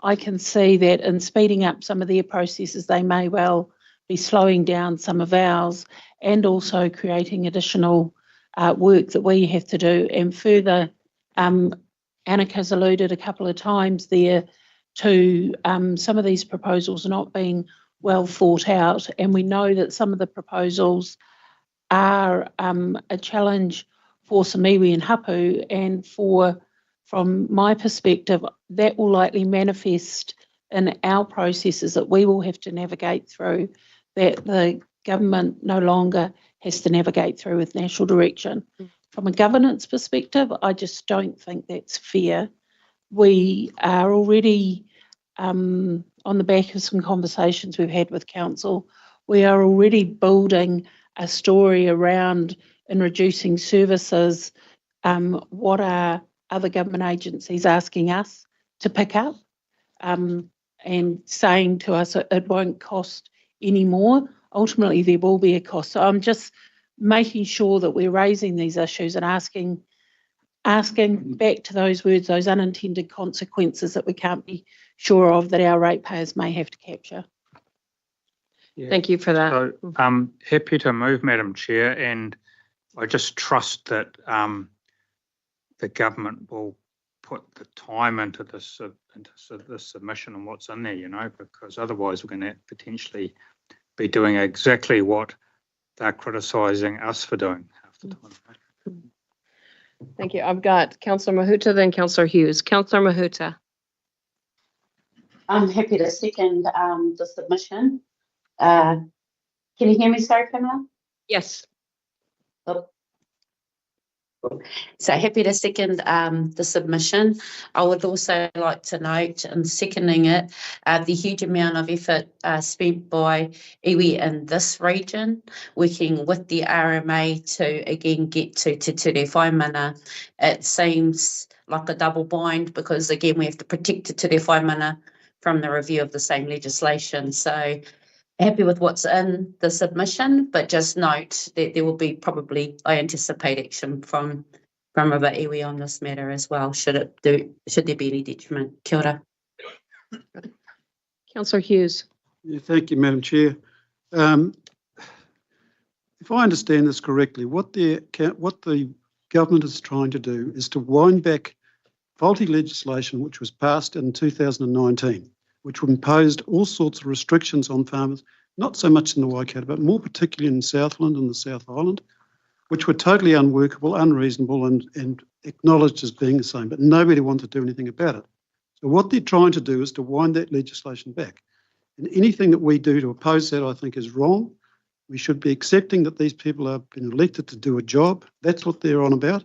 I can see that in speeding up some of their processes, they may well be slowing down some of ours and also creating additional work that we have to do. And further, Annika's alluded a couple of times there to some of these proposals not being well thought out. And we know that some of the proposals are a challenge for Samiwi and Hapu, and from my perspective, that will likely manifest in our processes that we will have to navigate through, that the government no longer has to navigate through with national direction. From a governance perspective, I just don't think that's fair. We are already, on the back of some conversations we've had with council, we are already building a story around in reducing services. What are other government agencies asking us to pick up and saying to us it won't cost any more? Ultimately, there will be a cost. So I'm just making sure that we're raising these issues and asking back to those words, those unintended consequences, that we can't be sure of that our ratepayers may have to capture.
Thank you for that.
So happy to move, Madam Chair, and I just trust that the government will put the time into this submission and what's in there, because otherwise we're going to potentially be doing exactly what they're criticising us for doing half the time.
Thank you. I've got Councillor Mahuta, then Councillor Hughes. Councillor Mahuta.
I'm happy to second the submission. Can you hear me, sorry, Pamela?
Yes.
Oh. So happy to second the submission. I would also like to note, in seconding it, the huge amount of effort spent by iwi in this region, working with the RMA to again get to Te Ture Whaimana. It seems like a double bind because again we have to protect Te Ture Whaimana from the review of the same legislation. So happy with what's in the submission, but just note that there will be probably, I anticipate, action from other iwi on this matter as well, should there be any detriment. Kia ora.
Councillor Hughes.
Yeah, thank you, Madam Chair. If I understand this correctly, what the government is trying to do is to wind back faulty legislation which was passed in 2019. Which imposed all sorts of restrictions on farmers, not so much in the Waikato, but more particularly in Southland and the South Island, which were totally unworkable, unreasonable, and acknowledged as being the same, but nobody wanted to do anything about it. So what they're trying to do is to wind that legislation back. And anything that we do to oppose that, I think, is wrong. We should be accepting that these people have been elected to do a job. That's what they're on about.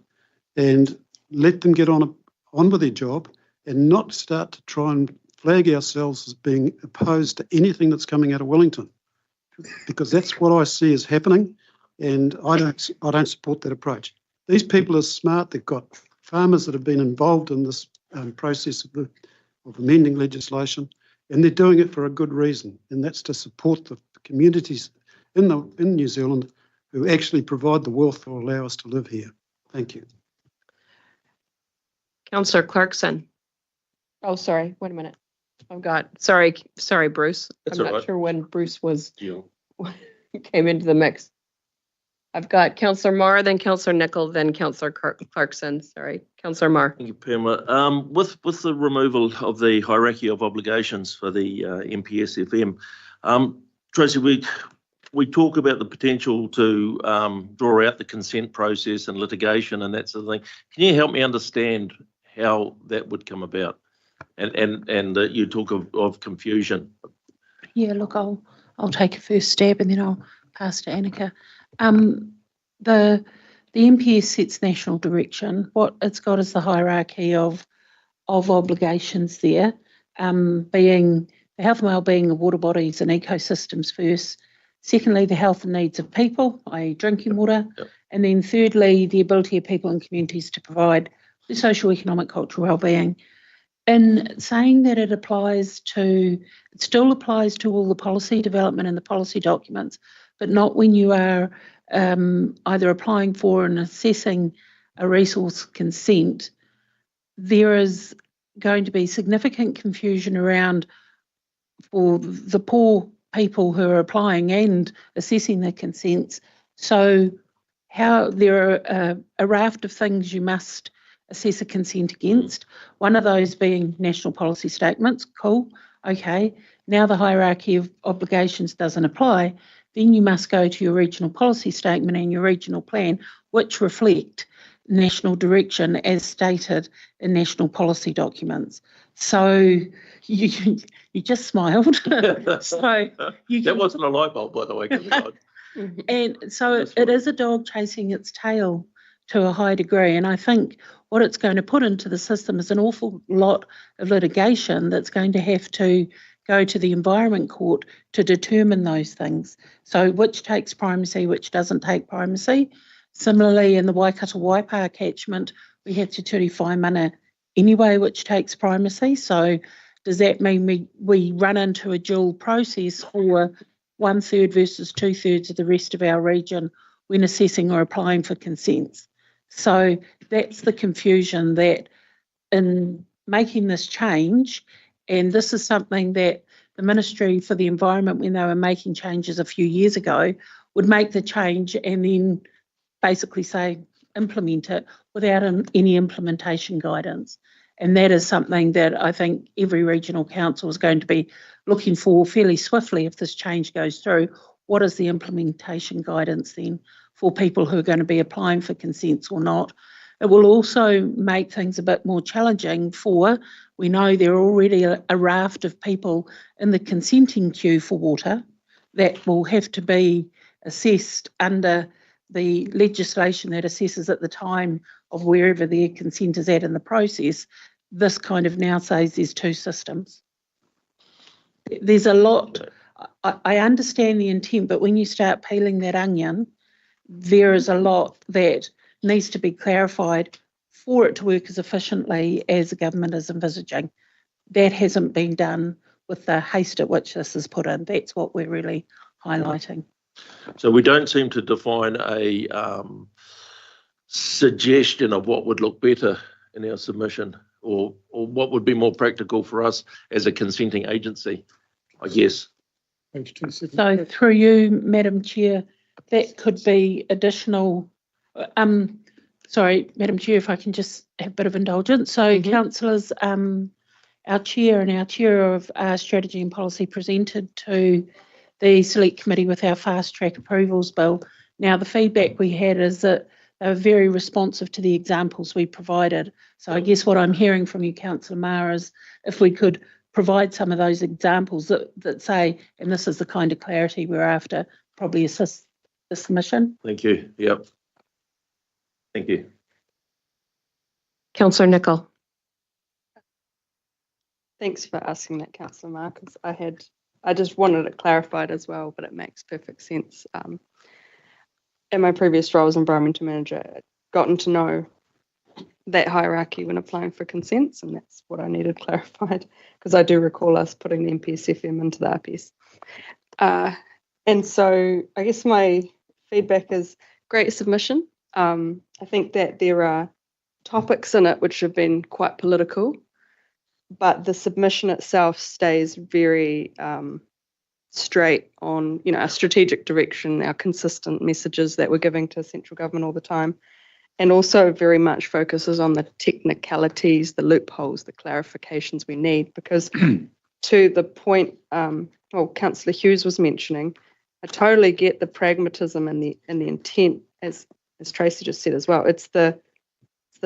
And let them get on with their job and not start to try and flag ourselves as being opposed to anything that's coming out of Wellington, because that's what I see is happening, and I don't support that approach. These people are smart. They've got farmers that have been involved in this process of amending legislation, and they're doing it for a good reason, and that's to support the communities in New Zealand who actually provide the wealth to allow us to live here. Thank you.
Councillor Clarkson. Oh, sorry. Wait a minute. I've got, sorry, Bruce.
That's
I'm
all
not
right.
sure when Bruce came into the mix. I've got Councillor Marr, then Councillor Nicol, then Councillor Clarkson. Sorry, Councillor Marr.
Thank you, Pamela. With the removal of the hierarchy of obligations for the MPSFM, Tracy, we talk about the potential to draw out the consent process and litigation and that sort of thing. Can you help me understand how that would come about? And you talk of confusion.
Yeah, look, I'll take a first stab and then I'll pass to Annika. The MPS sets national direction. What it's got is the hierarchy of obligations there, being the health and wellbeing of water bodies and ecosystems first. Secondly, the health and needs of people, i.e. drinking water. Yep. And then thirdly, the ability of people and communities to provide the social, economic, cultural wellbeing. In saying that it still applies to all the policy development and the policy documents, but not when you are either applying for and assessing a resource consent, there is going to be significant confusion around for the poor people who are applying and assessing the consents. So how there are a raft of things you must assess a consent against. One of those being national policy statements. Cool. Okay. Now the hierarchy of obligations doesn't apply. Then you must go to your regional policy statement and your regional plan, which reflect national direction as stated in national policy documents. So you just smiled. So
that wasn't a light bulb, by the way.
And so it is a dog chasing its tail to a high degree. And I think what it's going to put into the system is an awful lot of litigation that's going to have to go to the Environment Court to determine those things. So which takes primacy, which doesn't take primacy. Similarly, in the Waikato Waipa catchment, we have Te Ture Whaimana anyway, which takes primacy. So does that mean we run into a dual process for 1/3 versus 2/3 of the rest of our region when assessing or applying for consents? So that's the confusion, that in making this change And this is something that the Ministry for the Environment, when they were making changes a few years ago, would make the change and then basically say, implement it without any implementation guidance. And that is something that I think every regional council is going to be looking for fairly swiftly if this change goes through. What is the implementation guidance then for people who are going to be applying for consents or not? It will also make things a bit more challenging for, we know there are already a raft of people in the consenting queue for water that will have to be assessed under the legislation that assesses at the time of wherever their consent is at in the process. This kind of now says there's two systems. There's a lot, I understand the intent, but when you start peeling that onion, there is a lot that needs to be clarified for it to work as efficiently as the government is envisaging. That hasn't been done with the haste at which this is put in. That's what we're really highlighting.
So we don't seem to define a suggestion of what would look better in our submission, or what would be more practical for us as a consenting agency, I guess.
So through you, Madam Chair, that could be additional, sorry, Madam Chair, if I can just have a bit of indulgence. So councillors, our chair and our chair of strategy and policy presented to the select committee with our fast track approvals bill. Now the feedback we had is that they were very responsive to the examples we provided. So I guess what I'm hearing from you, Councillor Maher, is if we could provide some of those examples that say, and this is the kind of clarity we're after, probably assist the submission.
Thank you. Yep. Thank you.
Councillor Nicol.
Thanks for asking that, Councillor Marcus. I just wanted it clarified as well, but it makes perfect sense. In my previous role as environmental manager, I'd gotten to know that hierarchy when applying for consents, and that's what I needed clarified, because I do recall us putting the MPSFM into the RPS. And so I guess my feedback is great submission. I think that there are topics in it which have been quite political, but the submission itself stays very straight on, our strategic direction, our consistent messages that we're giving to central government all the time, and also very much focuses on the technicalities, the loopholes, the clarifications we need. Because to the point, Councillor Hughes was mentioning, I totally get the pragmatism and the intent, as Tracy just said as well. It's the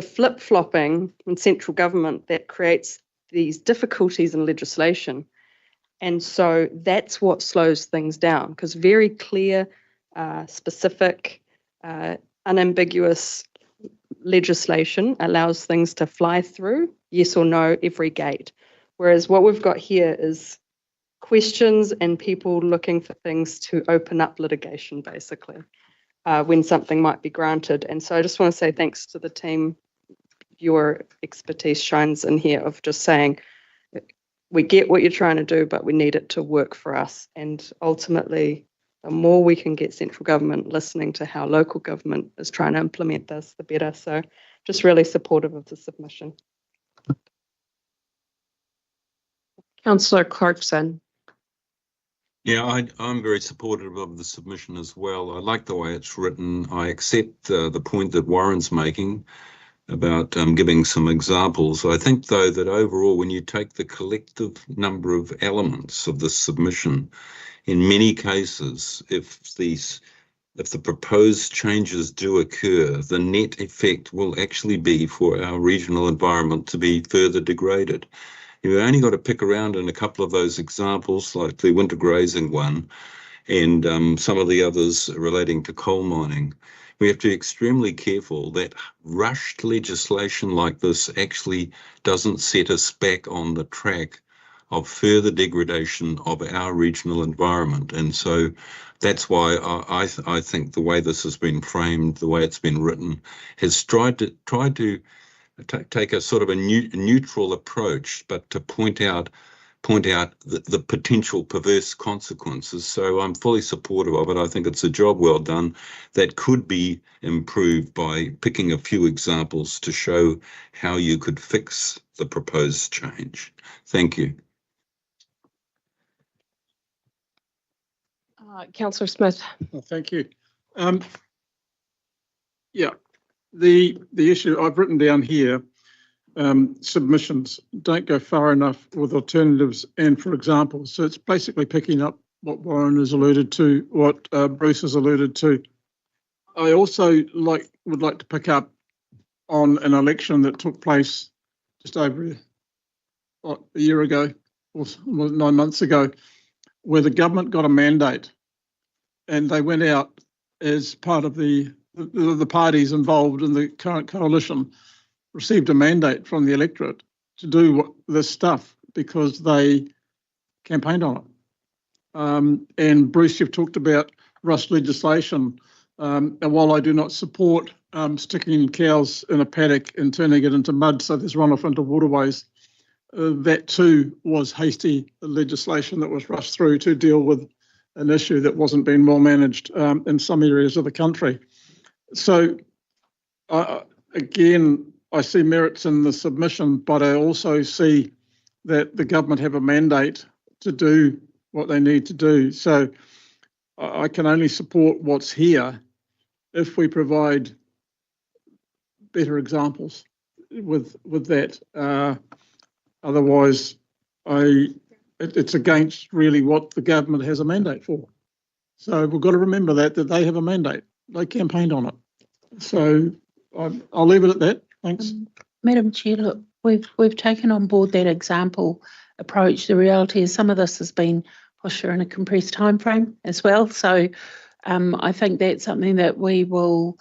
flip-flopping in central government that creates these difficulties in legislation. And so that's what slows things down, because very clear, specific, unambiguous legislation allows things to fly through, yes or no, every gate. Whereas what we've got here is questions and people looking for things to open up litigation, basically, when something might be granted. And so I just want to say thanks to the team. Your expertise shines in here of just saying, we get what you're trying to do, but we need it to work for us. And ultimately, the more we can get central government listening to how local government is trying to implement this, the better. So just really supportive of the submission.
Councillor Clarkson.
Yeah, I'm very supportive of the submission as well. I like the way it's written. I accept the point that Warren's making about giving some examples. I think, though, that overall, when you take the collective number of elements of the submission, in many cases, if the proposed changes do occur, the net effect will actually be for our regional environment to be further degraded. You've only got to pick around in a couple of those examples, like the winter grazing one, and some of the others relating to coal mining. We have to be extremely careful that rushed legislation like this actually doesn't set us back on the track of further degradation of our regional environment. And so that's why I think the way this has been framed, the way it's been written, has tried to take a sort of a neutral approach, but to point out the potential perverse consequences. So I'm fully supportive of it. I think it's a job well done that could be improved by picking a few examples to show how you could fix the proposed change. Thank you.
Councillor Smith.
Oh, thank you. Yeah, the issue I've written down here, submissions don't go far enough with alternatives and for example. So it's basically picking up what Warren has alluded to, what Bruce has alluded to. I also would like to pick up on an election that took place just over a year ago, or 9 months ago, where the government got a mandate and they went out as part of the parties involved in the current coalition received a mandate from the electorate to do this stuff because they campaigned on it. And Bruce, you've talked about rush legislation. And while I do not support sticking cows in a paddock and turning it into mud so there's runoff into waterways, that too was hasty legislation that was rushed through to deal with an issue that wasn't being well managed in some areas of the country. So again, I see merits in the submission, but I also see that the government have a mandate to do what they need to do. So I can only support what's here if we provide better examples with that. Otherwise, it's against really what the government has a mandate for. So we've got to remember that they have a mandate. They campaigned on it. So I'll leave it at that. Thanks.
Madam Chair, look, we've taken on board that example approach. The reality is some of this has been pushed through in a compressed time frame as well. So I think that's something that we will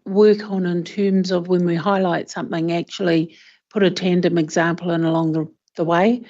work on in terms of when we highlight something, actually put a tandem example in along the way.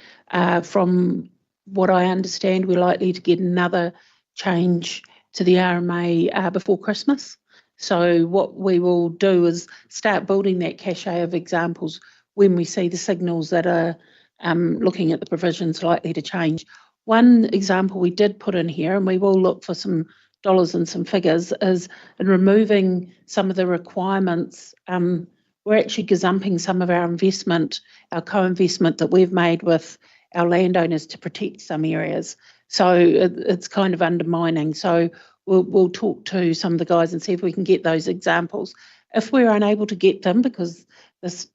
From what I understand, we're likely to get another change to the RMA before Christmas. So what we will do is start building that cachet of examples when we see the signals that are looking at the provisions likely to change. One example we did put in here, and we will look for some dollars and some figures, is in removing some of the requirements. We're actually gazumping some of our investment, our co-investment that we've made with our landowners to protect some areas. So it's kind of undermining. So we'll talk to some of the guys and see if we can get those examples. If we're unable to get them because this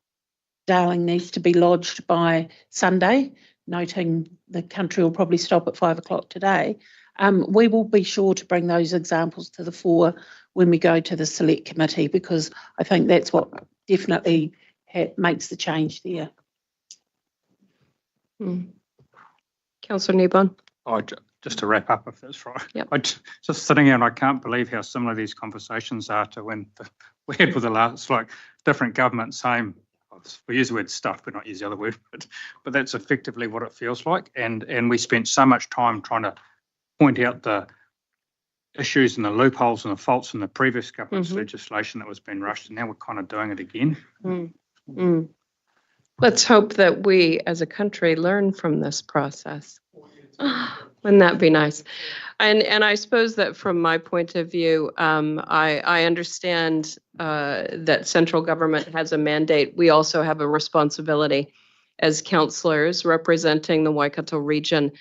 darling needs to be lodged by Sunday, noting the country will probably stop at 5 o'clock today, we will be sure to bring those examples to the fore when we go to the select committee, because I think that's what definitely makes the change there.
Councillor Kneebone.
Just to wrap up, if that's right.
Yep.
Just sitting here and I can't believe how similar these conversations are to when we had with the last, like, different governments saying, we use the word stuff, but not use the other word, but that's effectively what it feels like. And we spent so much time trying to point out the issues and the loopholes and the faults in the previous government's legislation that was being rushed, and now we're kind of doing it again.
Let's hope that we as a country learn from this process. Wouldn't that be nice? And I suppose that from my point of view, I understand that central government has a mandate. We also have a responsibility as councillors representing the Waikato region.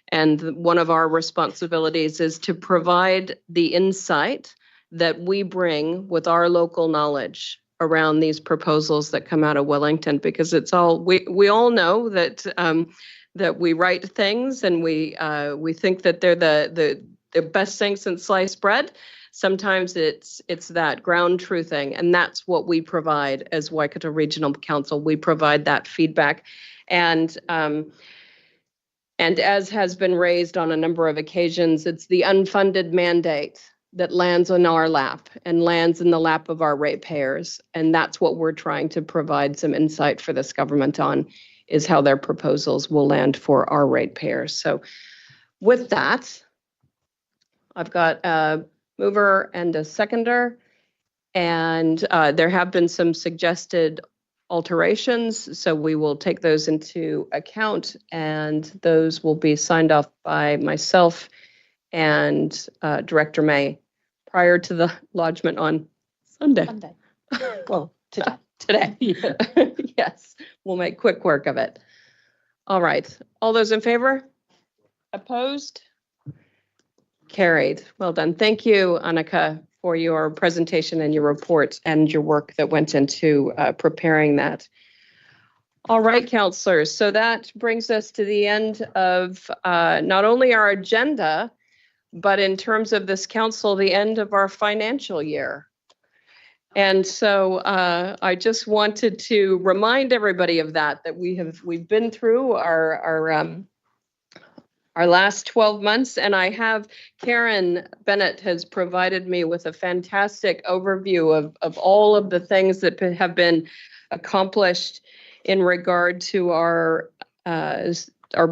And one of our responsibilities is to provide the insight that we bring with our local knowledge around these proposals that come out of Wellington, because it's all, we all know that that we write things and we think that they're the best thing since sliced bread. Sometimes it's that ground truthing, and that's what we provide as Waikato Regional Council. We provide that feedback, and as has been raised on a number of occasions, it's the unfunded mandate that lands on our lap and lands in the lap of our ratepayers, and that's what we're trying to provide some insight for this government on, is how their proposals will land for our ratepayers. So with that, I've got a mover and a seconder, and there have been some suggested alterations, so we will take those into account, and those will be signed off by myself and Director May prior to the lodgement on Sunday.
Well, today.
Today. Yes, we'll make quick work of it. All right. All those in favor? Opposed? Carried. Well done. Thank you, Annika, for your presentation and your report and your work that went into preparing that. All right, councillors. So that brings us to the end of not only our agenda, but in terms of this council, the end of our financial year. And so I just wanted to remind everybody of that we've been through our last 12 months, and I have Karen Bennett has provided me with a fantastic overview of all of the things that have been accomplished in regard to our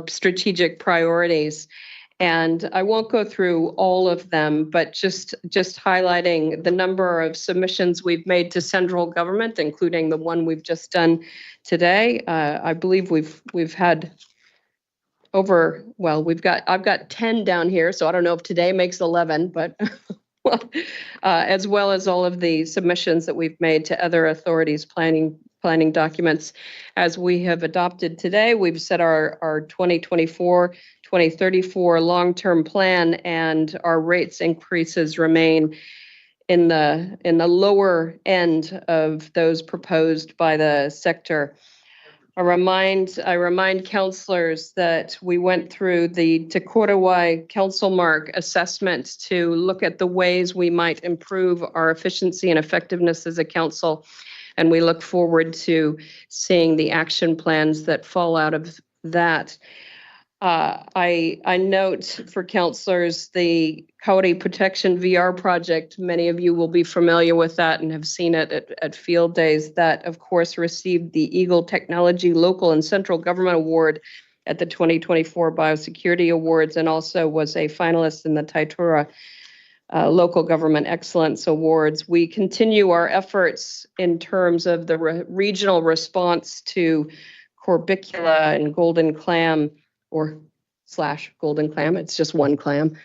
strategic priorities. And I won't go through all of them, but just highlighting the number of submissions we've made to central government, including the one we've just done today. I believe we've had over, well, I've got 10 down here, so I don't know if today makes 11, but as well as all of the submissions that we've made to other authorities planning documents. As we have adopted today, we've set our 2024-2034 long-term plan, and our rates increases remain in the lower end of those proposed by the sector. I remind councillors that we went through the Te Korowai Council Mark assessment to look at the ways we might improve our efficiency and effectiveness as a council. And we look forward to seeing the action plans that fall out of that. I note for councillors the Kauri Protection VR project. Many of you will be familiar with that and have seen it at field days. That, of course, received the Eagle Technology Local and Central Government Award at the 2024 Biosecurity Awards, and also was a finalist in the Taitura Local Government Excellence Awards. We continue our efforts in terms of the regional response to corbicula and golden clam, or / golden clam, it's just one clam,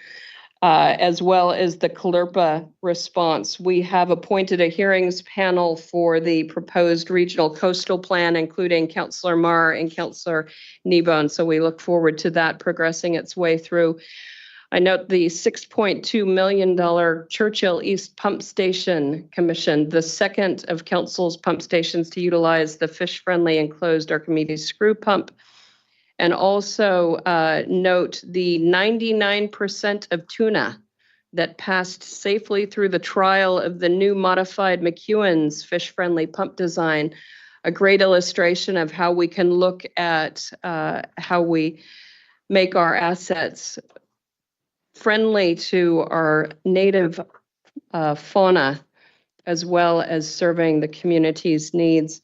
as well as the Kalurpa response. We have appointed a hearings panel for the proposed regional coastal plan, including Councillor Marr and Councillor Kneebone, so we look forward to that progressing its way through. I note the $6.2 million Churchill East Pump Station commission, the second of council's pump stations to utilize the fish-friendly enclosed Archimedes screw pump. And also note the 99% of tuna that passed safely through the trial of the new modified McEwen's fish-friendly pump design, a great illustration of how we can look at how we make our assets friendly to our native fauna, as well as serving the community's needs.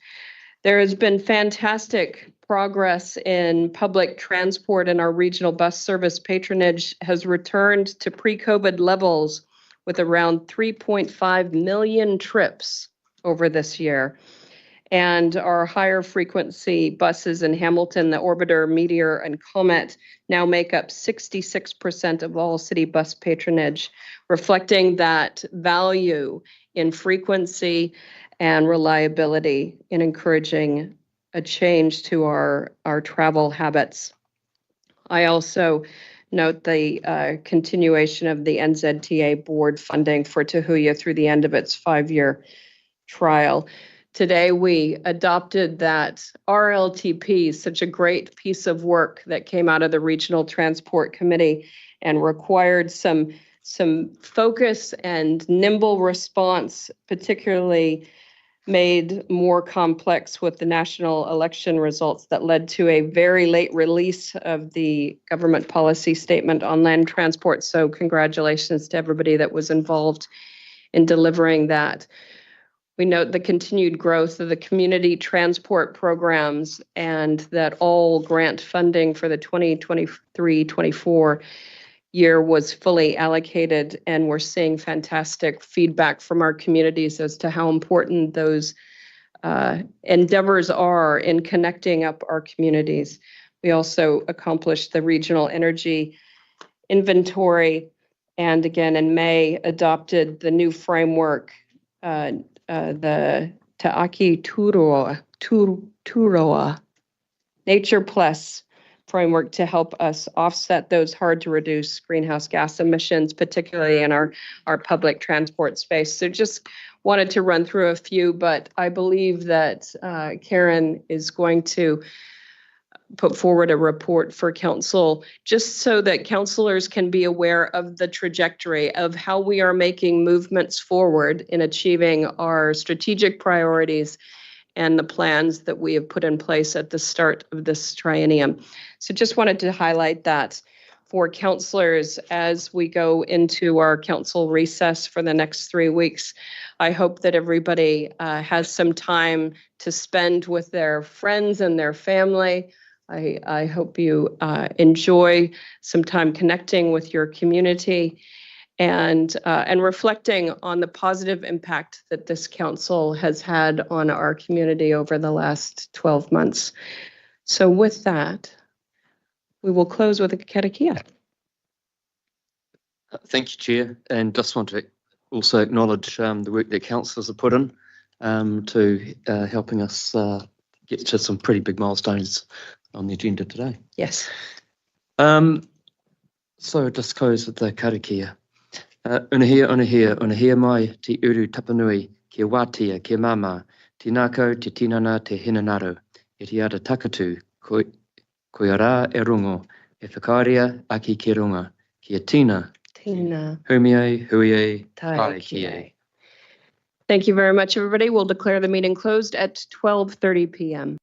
There has been fantastic progress in public transport, and our regional bus service patronage has returned to pre-COVID levels with around 3.5 million trips over this year. And our higher frequency buses in Hamilton, the Orbiter, Meteor, and Comet now make up 66% of all city bus patronage, reflecting that value in frequency and reliability in encouraging a change to our travel habits. I also note the continuation of the NZTA board funding for Tahuya through the end of its 5-year trial. Today, we adopted that RLTP, such a great piece of work that came out of the Regional Transport Committee and required some focus and nimble response, particularly made more complex with the national election results that led to a very late release of the government policy statement on land transport. So congratulations to everybody that was involved in delivering that. We note the continued growth of the community transport programs, and that all grant funding for the 2023-24 year was fully allocated, and we're seeing fantastic feedback from our communities as to how important those endeavors are in connecting up our communities. We also accomplished the regional energy inventory, and again in May adopted the new framework, the Ta'aki Turoa Nature Plus framework to help us offset those hard to reduce greenhouse gas emissions, particularly in our public transport space. So just wanted to run through a few, but I believe that Karen is going to put forward a report for council just so that councillors can be aware of the trajectory of how we are making movements forward in achieving our strategic priorities and the plans that we have put in place at the start of this triennium. So just wanted to highlight that for councillors as we go into our council recess for the next 3 weeks. I hope that everybody has some time to spend with their friends and their family. I hope you enjoy some time connecting with your community and reflecting on the positive impact that this council has had on our community over the last 12 months. So with that, we will close with a karakia.
Thank you, Chair, and just want to also acknowledge the work that councillors have put in to helping us get to some pretty big milestones on the agenda today.
Yes.
So just close with the karakia. Unahia mai te uru tapanui, kia wātia, kia mama, te nākau, te tinana, te hinanaru, e te ara takatu, koe rā e rongo, e whakāria aki ki runga, kia tina, humiei, huiei, tai kie.
Thank you very much, everybody. We'll declare the meeting closed at 12:30 p.m.